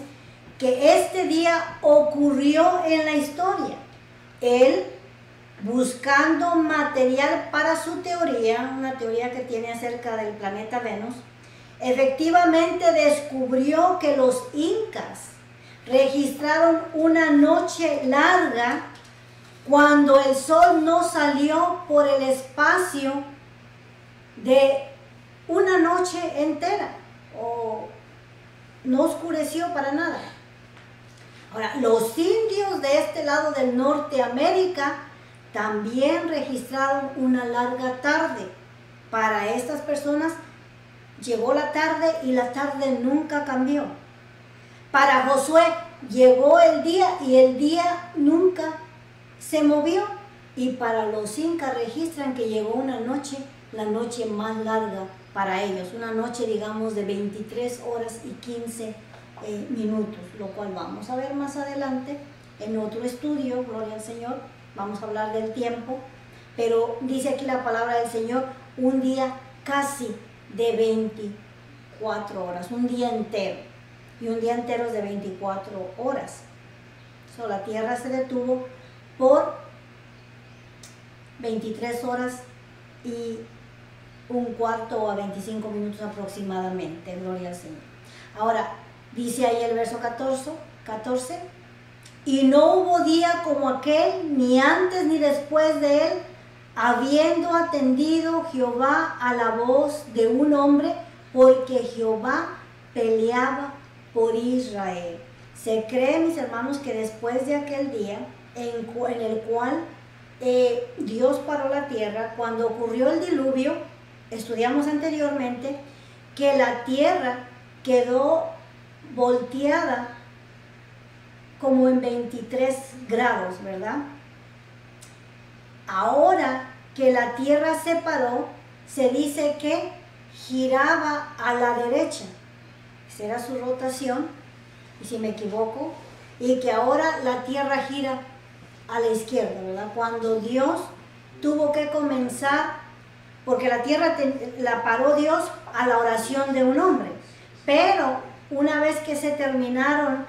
que este día ocurrió en la historia. Él, buscando material para su teoría, una teoría que tiene acerca del planeta Venus, efectivamente descubrió que los incas registraron una noche larga cuando el sol no salió por el espacio de una noche entera, o no oscureció para nada. Ahora, los indios de este lado del Norteamérica también registraron una larga tarde. Para estas personas llegó la tarde y la tarde nunca cambió. Para Josué llegó el día y el día nunca se movió. Y para los incas registran que llegó una noche, la noche más larga para ellos, una noche digamos de 23 horas y 15 minutos, lo cual vamos a ver más adelante en otro estudio, gloria al Señor. Vamos a hablar del tiempo, pero dice aquí la palabra del Señor, un día casi de 24 horas, un día entero, y un día entero es de 24 horas. La tierra se detuvo por 23 horas y un cuarto a 25 minutos aproximadamente, gloria al Señor. Ahora, dice ahí el verso 14, y no hubo día como aquel, ni antes ni después de él, habiendo atendido Jehová a la voz de un hombre, porque Jehová peleaba por Israel. Se cree, mis hermanos, que después de aquel día en el cual Dios paró la tierra, cuando ocurrió el diluvio, estudiamos anteriormente, que la tierra quedó volteada como en 23 grados, ¿verdad? Ahora que la tierra se paró, se dice que giraba a la derecha. Esa era su rotación, y si me equivoco, y que ahora la tierra gira a la izquierda, ¿verdad? Cuando Dios tuvo que comenzar, porque la tierra la paró Dios a la oración de un hombre, pero una vez que se terminaron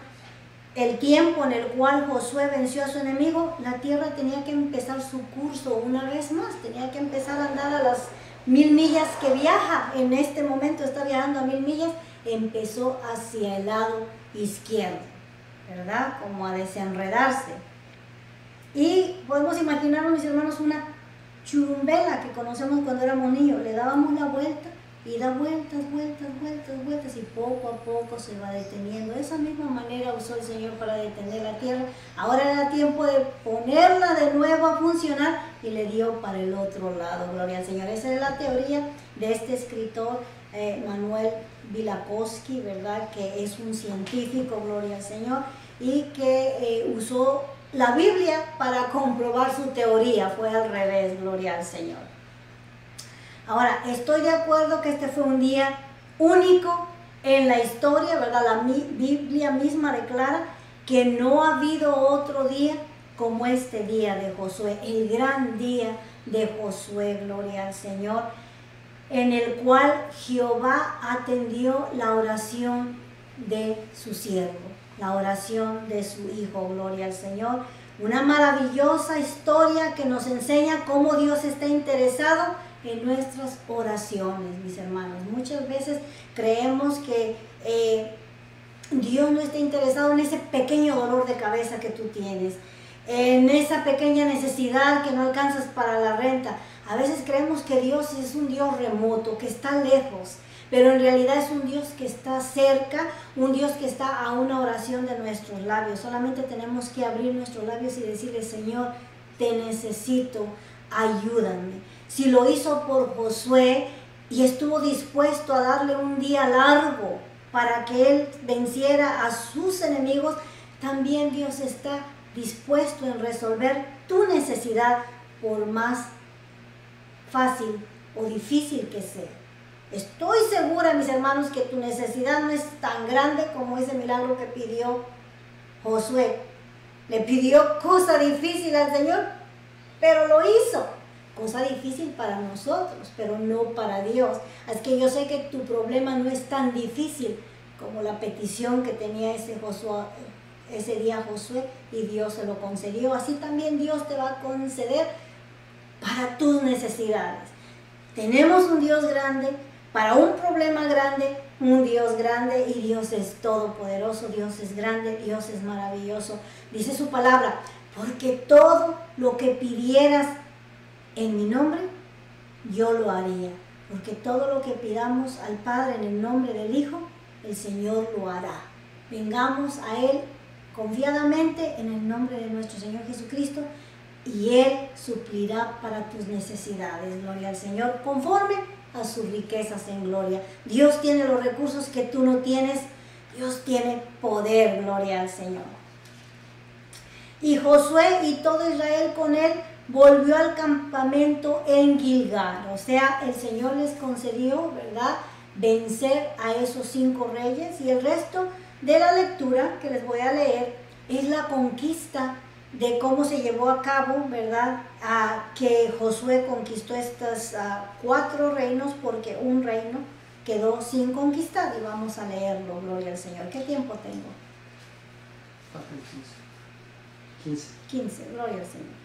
el tiempo en el cual Josué venció a su enemigo, la tierra tenía que empezar su curso una vez más, tenía que empezar a andar a las 1000 millas que viaja, en este momento está viajando a 1000 millas, empezó hacia el lado izquierdo, ¿verdad? Como a desenredarse. Y podemos imaginar, mis hermanos, una churumbela que conocemos cuando éramos niños, le dábamos la vuelta y da vueltas, y poco a poco se va deteniendo. De esa misma manera usó el Señor para detener la tierra. Ahora era tiempo de ponerla de nuevo a funcionar y le dio para el otro lado, gloria al Señor. Esa es la teoría de este escritor Manuel Velikovsky, ¿verdad? Que es un científico, gloria al Señor, y que usó la Biblia para comprobar su teoría. Fue al revés, gloria al Señor. Ahora, estoy de acuerdo que este fue un día único en la historia, ¿verdad? La Biblia misma declara que no ha habido otro día como este día de Josué, el gran día de Josué, gloria al Señor, en el cual Jehová atendió la oración de su siervo, la oración de su hijo, gloria al Señor. Una maravillosa historia que nos enseña cómo Dios está interesado en nuestras oraciones, mis hermanos. Muchas veces creemos que Dios no está interesado en ese pequeño dolor de cabeza que tú tienes, en esa pequeña necesidad que no alcanzas para la renta. A veces creemos que Dios es un Dios remoto, que está lejos, pero en realidad es un Dios que está cerca, un Dios que está a una oración de nuestros labios. Solamente tenemos que abrir nuestros labios y decirle: Señor, te necesito, ayúdame. Si lo hizo por Josué y estuvo dispuesto a darle un día largo para que él venciera a sus enemigos, también Dios está dispuesto en resolver tu necesidad, por más fácil o difícil que sea. Estoy segura, mis hermanos, que tu necesidad no es tan grande como ese milagro que pidió Josué. Le pidió cosa difícil al Señor pero lo hizo. Cosa difícil para nosotros, pero no para Dios. Así que yo sé que tu problema no es tan difícil como la petición que tenía ese día Josué, y Dios se lo concedió. Así también Dios te va a conceder para tus necesidades. Tenemos un Dios grande, para un problema grande, un Dios grande, y Dios es todopoderoso, Dios es grande, Dios es maravilloso. Dice su palabra, porque todo lo que pidieras en mi nombre, yo lo haría. Porque todo lo que pidamos al Padre en el nombre del Hijo, el Señor lo hará. Vengamos a Él confiadamente en el nombre de nuestro Señor Jesucristo, y Él suplirá para tus necesidades. Gloria al Señor, conforme a sus riquezas en gloria. Dios tiene los recursos que tú no tienes. Dios tiene poder, gloria al Señor. Y Josué y todo Israel con él volvió al campamento en Gilgal. O sea, el Señor les concedió, ¿verdad?, vencer a esos 5 reyes. Y el resto de la lectura que les voy a leer es la conquista de cómo se llevó a cabo, ¿verdad?, que Josué conquistó estos 4 reinos, porque un reino quedó sin conquistar. Y vamos a leerlo, gloria al Señor. ¿Qué tiempo tengo? 15, gloria al Señor.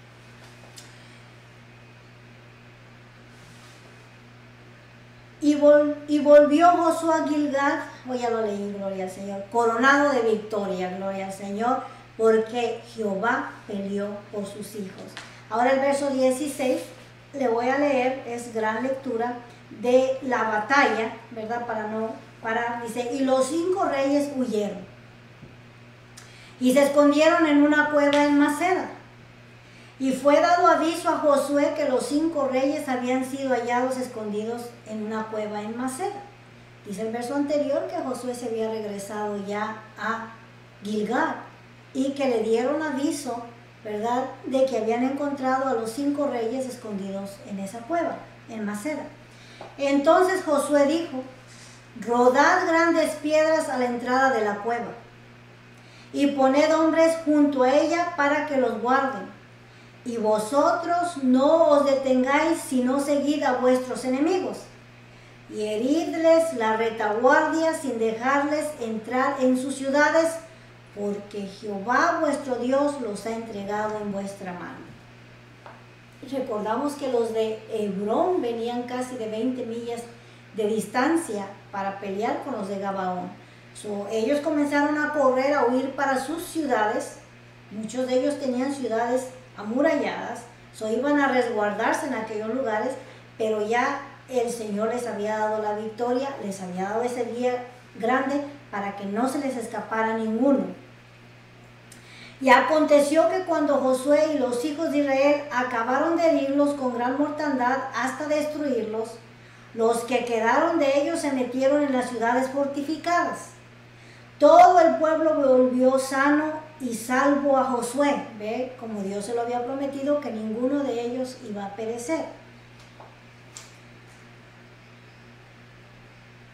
Y volvió Josué a Gilgal, ya lo leí, gloria al Señor, coronado de victoria, gloria al Señor, porque Jehová peleó por sus hijos. Ahora el verso 16, le voy a leer, es gran lectura de la batalla, ¿verdad? Dice, y los 5 reyes huyeron y se escondieron en una cueva en Maceda. Y fue dado aviso a Josué que los 5 reyes habían sido hallados escondidos en una cueva en Maceda. Dice el verso anterior que Josué se había regresado ya a Gilgal y que le dieron aviso, ¿verdad?, de que habían encontrado a los 5 reyes escondidos en esa cueva, en Maceda. Entonces Josué dijo, rodad grandes piedras a la entrada de la cueva y poned hombres junto a ella para que los guarden. Y vosotros no os detengáis, sino seguid a vuestros enemigos, y heridles la retaguardia sin dejarles entrar en sus ciudades, porque Jehová vuestro Dios los ha entregado en vuestra mano. Recordamos que los de Hebrón venían casi de 20 millas de distancia para pelear con los de Gabaón. Ellos comenzaron a correr, a huir para sus ciudades. Muchos de ellos tenían ciudades amuralladas, iban a resguardarse en aquellos lugares, pero ya el Señor les había dado la victoria, les había dado ese día grande para que no se les escapara ninguno. Y aconteció que cuando Josué y los hijos de Israel acabaron de herirlos con gran mortandad hasta destruirlos, los que quedaron de ellos se metieron en las ciudades fortificadas. Todo el pueblo volvió sano y salvo a Josué, ve, como Dios se lo había prometido, que ninguno de ellos iba a perecer.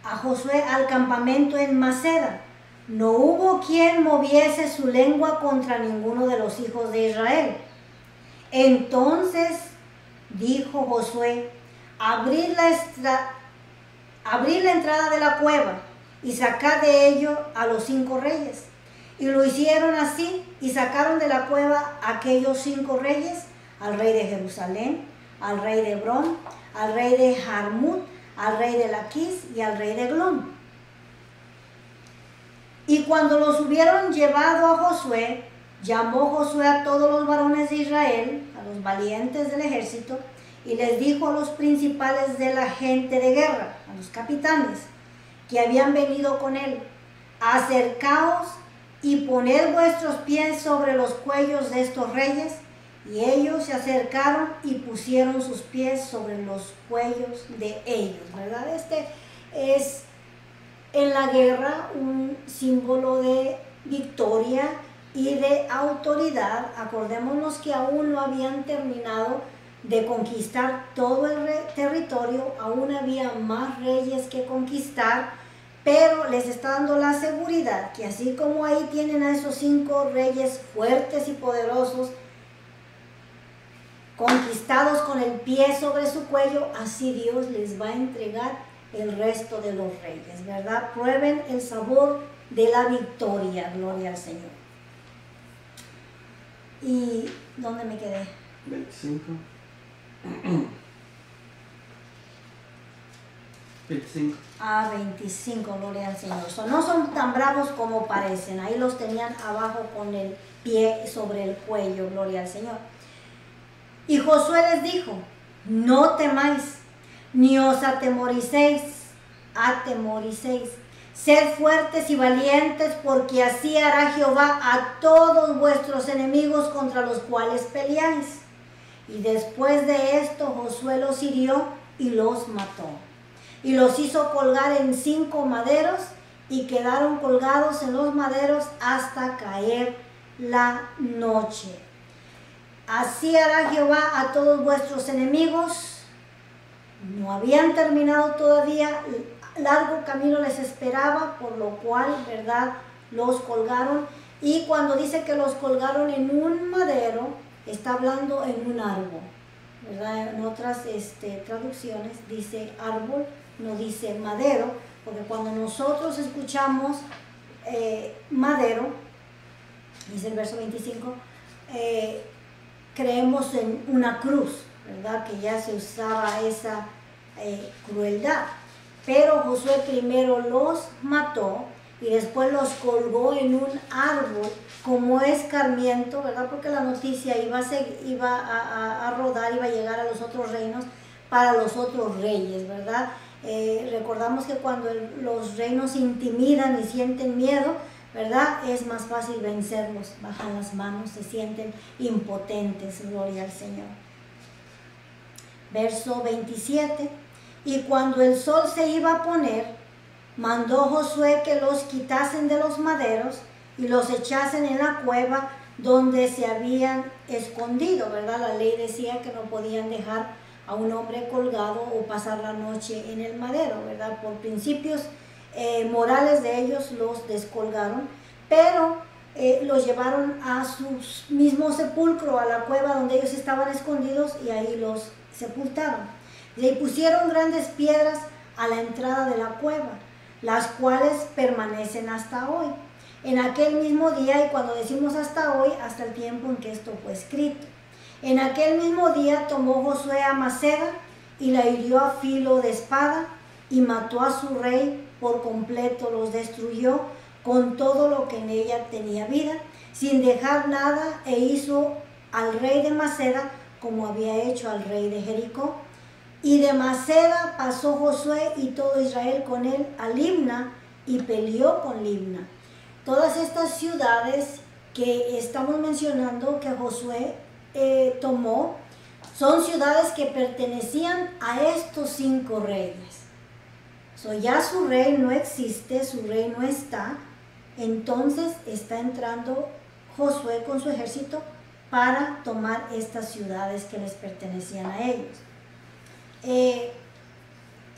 A Josué al campamento en Maceda. No hubo quien moviese su lengua contra ninguno de los hijos de Israel. Entonces dijo Josué, abrid la entrada de la cueva y sacad de ello a los 5 reyes. Y lo hicieron así, y sacaron de la cueva aquellos 5 reyes, al rey de Jerusalén, al rey de Hebrón, al rey de Jarmut, al rey de Laquis y al rey de Eglón. Y cuando los hubieron llevado a Josué, llamó Josué a todos los varones de Israel, a los valientes del ejército, y les dijo a los principales de la gente de guerra, a los capitanes, que habían venido con él, acercaos y poned vuestros pies sobre los cuellos de estos reyes. Y ellos se acercaron y pusieron sus pies sobre los cuellos de ellos, ¿verdad? Este es en la guerra un símbolo de victoria y de autoridad. Acordémonos que aún no habían terminado de conquistar todo el territorio, aún había más reyes que conquistar, pero les está dando la seguridad que así como ahí tienen a esos 5 reyes fuertes y poderosos, conquistados con el pie sobre su cuello, así Dios les va a entregar el resto de los reyes, ¿verdad? Prueben el sabor de la victoria, gloria al Señor. ¿Y dónde me quedé? 25. 25. 25, gloria al Señor. No son tan bravos como parecen. Ahí los tenían abajo con el pie sobre el cuello, gloria al Señor. Y Josué les dijo, no temáis, ni os atemoricéis. Sed fuertes y valientes, porque así hará Jehová a todos vuestros enemigos contra los cuales peleáis. Y después de esto Josué los hirió y los mató. Y los hizo colgar en 5 maderos, y quedaron colgados en los maderos hasta caer la noche. Así hará Jehová a todos vuestros enemigos. No habían terminado todavía, largo camino les esperaba, por lo cual, ¿verdad?, los colgaron. Y cuando dice que los colgaron en un madero, está hablando en un árbol, ¿verdad? En otras traducciones dice árbol, no dice madero, porque cuando nosotros escuchamos madero, dice el verso 25, creemos en una cruz, ¿verdad? Que ya se usaba esa crueldad. Pero Josué primero los mató y después los colgó en un árbol como escarmiento, ¿verdad? Porque la noticia iba a rodar, iba a llegar a los otros reinos, para los otros reyes, ¿verdad? Recordamos que cuando los reinos intimidan y sienten miedo, ¿verdad?, es más fácil vencerlos, bajan las manos, se sienten impotentes, gloria al Señor. Verso 27, y cuando el sol se iba a poner, mandó Josué que los quitasen de los maderos y los echasen en la cueva donde se habían escondido, ¿verdad? La ley decía que no podían dejar a un hombre colgado o pasar la noche en el madero, ¿verdad? Por principios morales de ellos los descolgaron, pero los llevaron a su mismo sepulcro, a la cueva donde ellos estaban escondidos, y ahí los sepultaron. Y pusieron grandes piedras a la entrada de la cueva, las cuales permanecen hasta hoy. En aquel mismo día, y cuando decimos hasta hoy, hasta el tiempo en que esto fue escrito. En aquel mismo día tomó Josué a Maceda y la hirió a filo de espada y mató a su rey por completo, los destruyó con todo lo que en ella tenía vida, sin dejar nada, e hizo al rey de Maceda como había hecho al rey de Jericó. Y de Maceda pasó Josué y todo Israel con él a Libna, y peleó con Libna. Todas estas ciudades que estamos mencionando que Josué tomó, son ciudades que pertenecían a estos 5 reyes. Ya su rey no existe, su rey no está. Entonces está entrando Josué con su ejército para tomar estas ciudades que les pertenecían a ellos.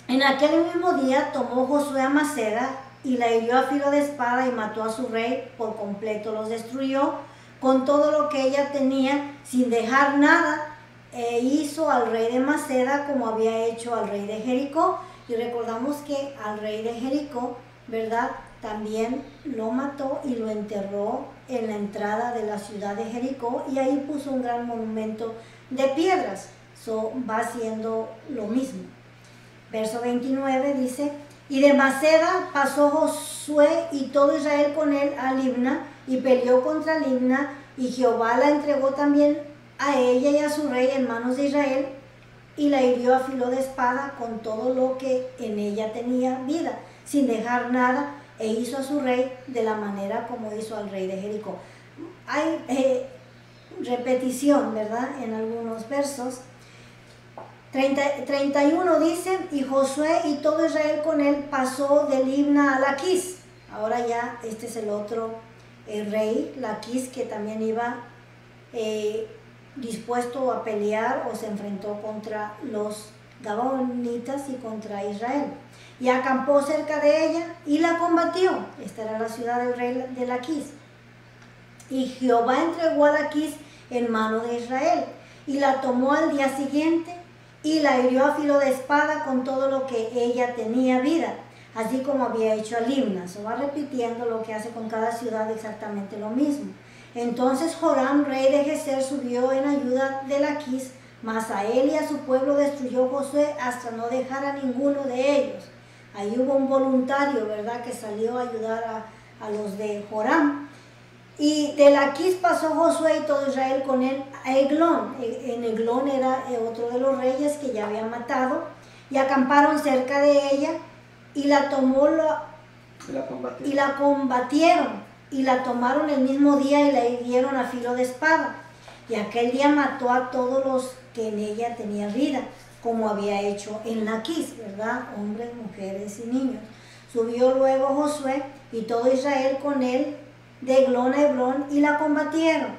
En aquel mismo día tomó Josué a Maceda y la hirió a filo de espada y mató a su rey por completo, los destruyó con todo lo que ella tenía, sin dejar nada, e hizo al rey de Maceda como había hecho al rey de Jericó. Y recordamos que al rey de Jericó, ¿verdad?, también lo mató y lo enterró en la entrada de la ciudad de Jericó, y ahí puso un gran monumento de piedras. Va haciendo lo mismo. Verso 29 dice, y de Maceda pasó Josué y todo Israel con él a Libna, y peleó contra Libna, y Jehová la entregó también a ella y a su rey en manos de Israel, y la hirió a filo de espada con todo lo que en ella tenía vida, sin dejar nada, e hizo a su rey de la manera como hizo al rey de Jericó. Hay repetición, ¿verdad?, en algunos versos. 31 dice, y Josué y todo Israel con él pasó de Libna a Laquis. Ahora ya este es el otro rey, Laquis, que también iba dispuesto a pelear, o se enfrentó contra los gabaonitas y contra Israel. Y acampó cerca de ella y la combatió. Esta era la ciudad del rey de Laquis. Y Jehová entregó a Laquis en mano de Israel. y la tomó al día siguiente y la hirió a filo de espada con todo lo que ella tenía vida, así como había hecho a Libna. Se va repitiendo lo que hace con cada ciudad, exactamente lo mismo. Entonces Joram, rey de Gezer, subió en ayuda de Laquis, mas a él y a su pueblo destruyó Josué hasta no dejar a ninguno de ellos. Ahí hubo un voluntario, ¿verdad?, que salió a ayudar a los de Joram. Y de Laquis pasó Josué y todo Israel con él a Eglón. En Eglón era otro de los reyes que ya habían matado, y acamparon cerca de ella y la combatieron y la tomaron el mismo día y la hirieron a filo de espada. Y aquel día mató a todos los que en ella tenía vida, como había hecho en Laquis, ¿verdad? Hombres, mujeres y niños. Subió luego Josué y todo Israel con él de Eglón a Hebrón y la combatieron.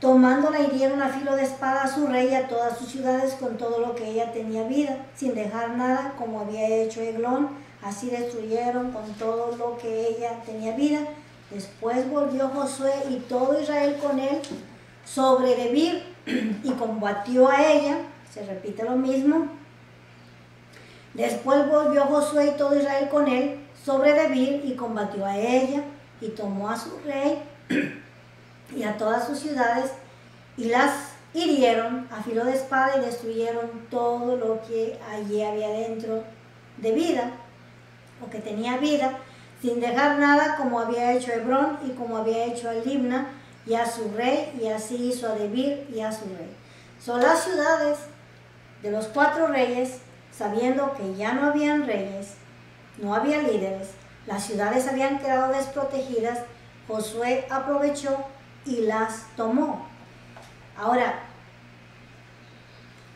Tomándola hirieron a filo de espada a su rey y a todas sus ciudades con todo lo que ella tenía vida, sin dejar nada, como había hecho Eglón. Así destruyeron con todo lo que ella tenía vida. Después volvió Josué y todo Israel con él sobre Debir y combatió a ella. Se repite lo mismo. Después volvió Josué y todo Israel con él sobre Debir y combatió a ella y tomó a su rey y a todas sus ciudades y las hirieron a filo de espada y destruyeron todo lo que allí había dentro de vida o que tenía vida, sin dejar nada, como había hecho Hebrón y como había hecho a Libna y a su rey, y así hizo a Debir y a su rey. Son las ciudades de los 4 reyes, sabiendo que ya no habían reyes, no había líderes, las ciudades habían quedado desprotegidas. Josué aprovechó y las tomó. Ahora,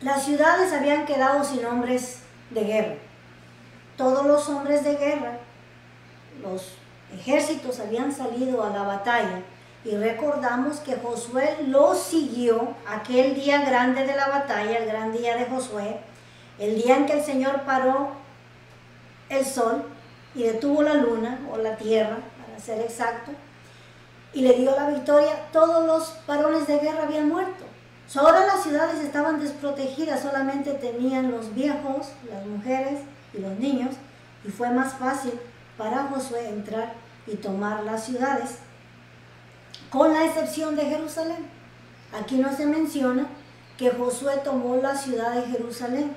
las ciudades habían quedado sin hombres de guerra. Todos los hombres de guerra, los ejércitos habían salido a la batalla, y recordamos que Josué los siguió aquel día grande de la batalla, el gran día de Josué, el día en que el Señor paró el sol y detuvo la luna o la tierra, para ser exacto, y le dio la victoria. Todos los varones de guerra habían muerto. Ahora las ciudades estaban desprotegidas, solamente tenían los viejos, las mujeres y los niños, y fue más fácil para Josué entrar y tomar las ciudades, con la excepción de Jerusalén. Aquí no se menciona que Josué tomó la ciudad de Jerusalén.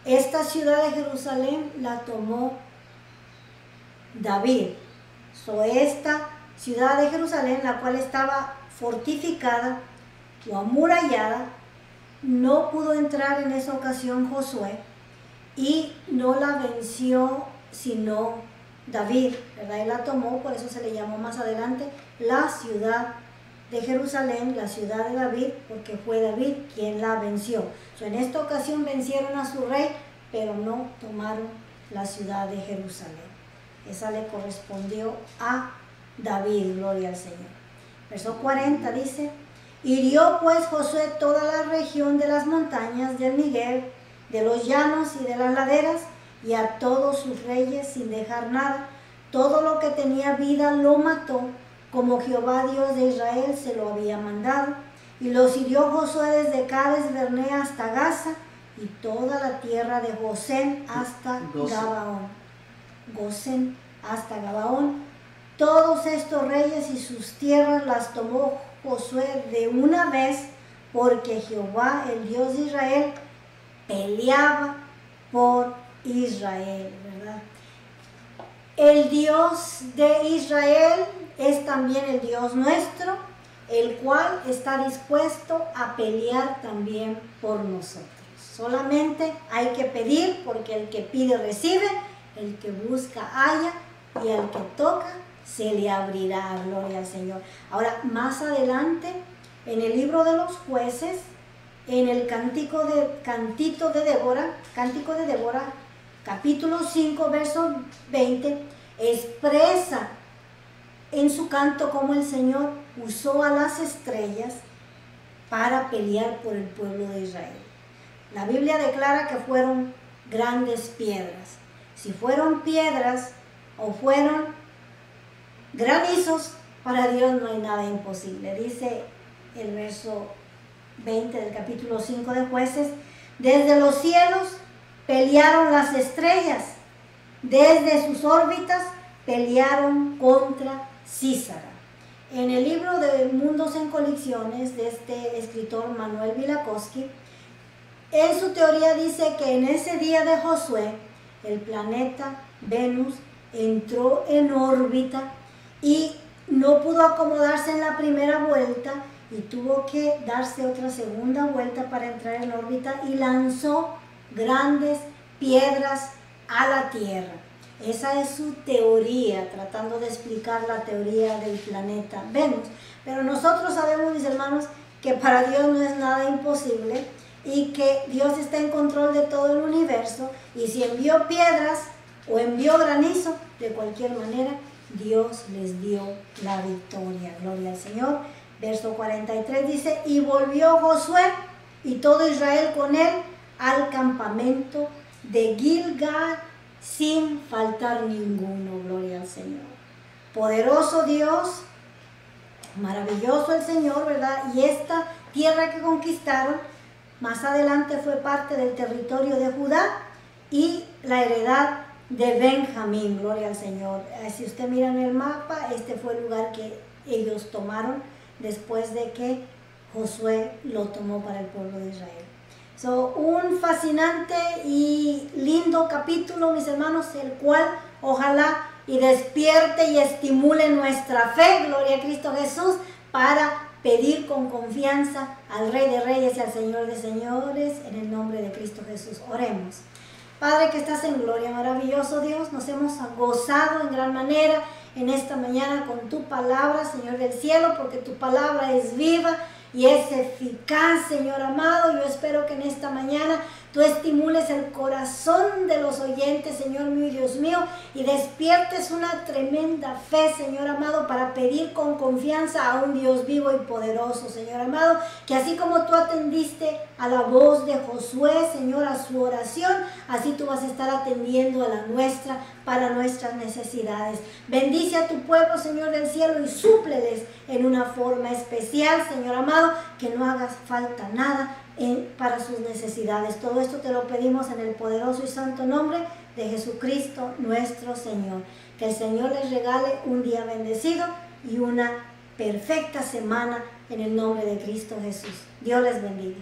Esta ciudad de Jerusalén la tomó David. Esta ciudad de Jerusalén, la cual estaba fortificada o amurallada, no pudo entrar en esa ocasión Josué, y no la venció sino David, ¿verdad? Él la tomó, por eso se le llamó más adelante la ciudad de Jerusalén, la ciudad de David, porque fue David quien la venció. En esta ocasión vencieron a su rey, pero no tomaron la ciudad de Jerusalén. Esa le correspondió a David, gloria al Señor. Verso 40 dice: hirió pues Josué toda la región de las montañas del Negev, de los llanos y de las laderas, y a todos sus reyes sin dejar nada. Todo lo que tenía vida lo mató, como Jehová Dios de Israel se lo había mandado. Y los hirió Josué desde Cades Barnea hasta Gaza, y toda la tierra de Gosén hasta Gabaón. Gosén hasta Gabaón. Todos estos reyes y sus tierras las tomó Josué de una vez, porque Jehová, el Dios de Israel, peleaba por Israel, ¿verdad? El Dios de Israel es también el Dios nuestro, el cual está dispuesto a pelear también por nosotros. Solamente hay que pedir, porque el que pide recibe, el que busca halla, y al que toca se le abrirá. Gloria al Señor. Ahora, más adelante, en el libro de los jueces, en el Cántico de Débora, capítulo 5, verso 20, expresa en su canto cómo el Señor usó a las estrellas para pelear por el pueblo de Israel. La Biblia declara que fueron grandes piedras. Si fueron piedras o fueron granizos, para Dios no hay nada imposible. Dice el verso 20 del capítulo 5 de Jueces. Desde los cielos pelearon las estrellas, desde sus órbitas pelearon contra Císara. En el libro de Mundos en Colecciones de este escritor Manuel Velikovsky, en su teoría dice que en ese día de Josué, el planeta Venus entró en órbita y no pudo acomodarse en la primera vuelta y tuvo que darse otra segunda vuelta para entrar en órbita y lanzó grandes piedras a la Tierra. Esa es su teoría, tratando de explicar la teoría del planeta Venus. Pero nosotros sabemos, mis hermanos, que para Dios no es nada imposible y que Dios está en control de todo el universo, y si envió piedras o envió granizo, de cualquier manera, Dios les dio la victoria. Gloria al Señor. Verso 43 dice, y volvió Josué y todo Israel con él al campamento de Gilgal sin faltar ninguno. Gloria al Señor. Poderoso Dios, maravilloso el Señor, ¿verdad? Y esta tierra que conquistaron, más adelante fue parte del territorio de Judá y la heredad de Benjamín. Gloria al Señor. Si usted mira en el mapa, este fue el lugar que ellos tomaron después de que Josué lo tomó para el pueblo de Israel. Un fascinante y lindo capítulo, mis hermanos, el cual ojalá y despierte y estimule nuestra fe, gloria a Cristo Jesús, para pedir con confianza al Rey de Reyes y al Señor de Señores, en el nombre de Cristo Jesús. Oremos. Padre que estás en gloria, maravilloso Dios, nos hemos gozado en gran manera en esta mañana con tu palabra, Señor del cielo, porque tu palabra es viva y es eficaz, Señor amado. Yo espero que en esta mañana tú estimules el corazón de los oyentes, Señor mío y Dios mío, y despiertes una tremenda fe, Señor amado, para pedir con confianza a un Dios vivo y poderoso, Señor amado, que así como tú atendiste a la voz de Josué, Señor, a su oración, así tú vas a estar atendiendo a la nuestra, para nuestras necesidades. Bendice a tu pueblo, Señor del cielo, y súpleles en una forma especial, Señor amado, que no haga falta nada para sus necesidades. Todo esto te lo pedimos en el poderoso y santo nombre de Jesucristo nuestro Señor. Que el Señor les regale un día bendecido y una perfecta semana en el nombre de Cristo Jesús. Dios les bendiga.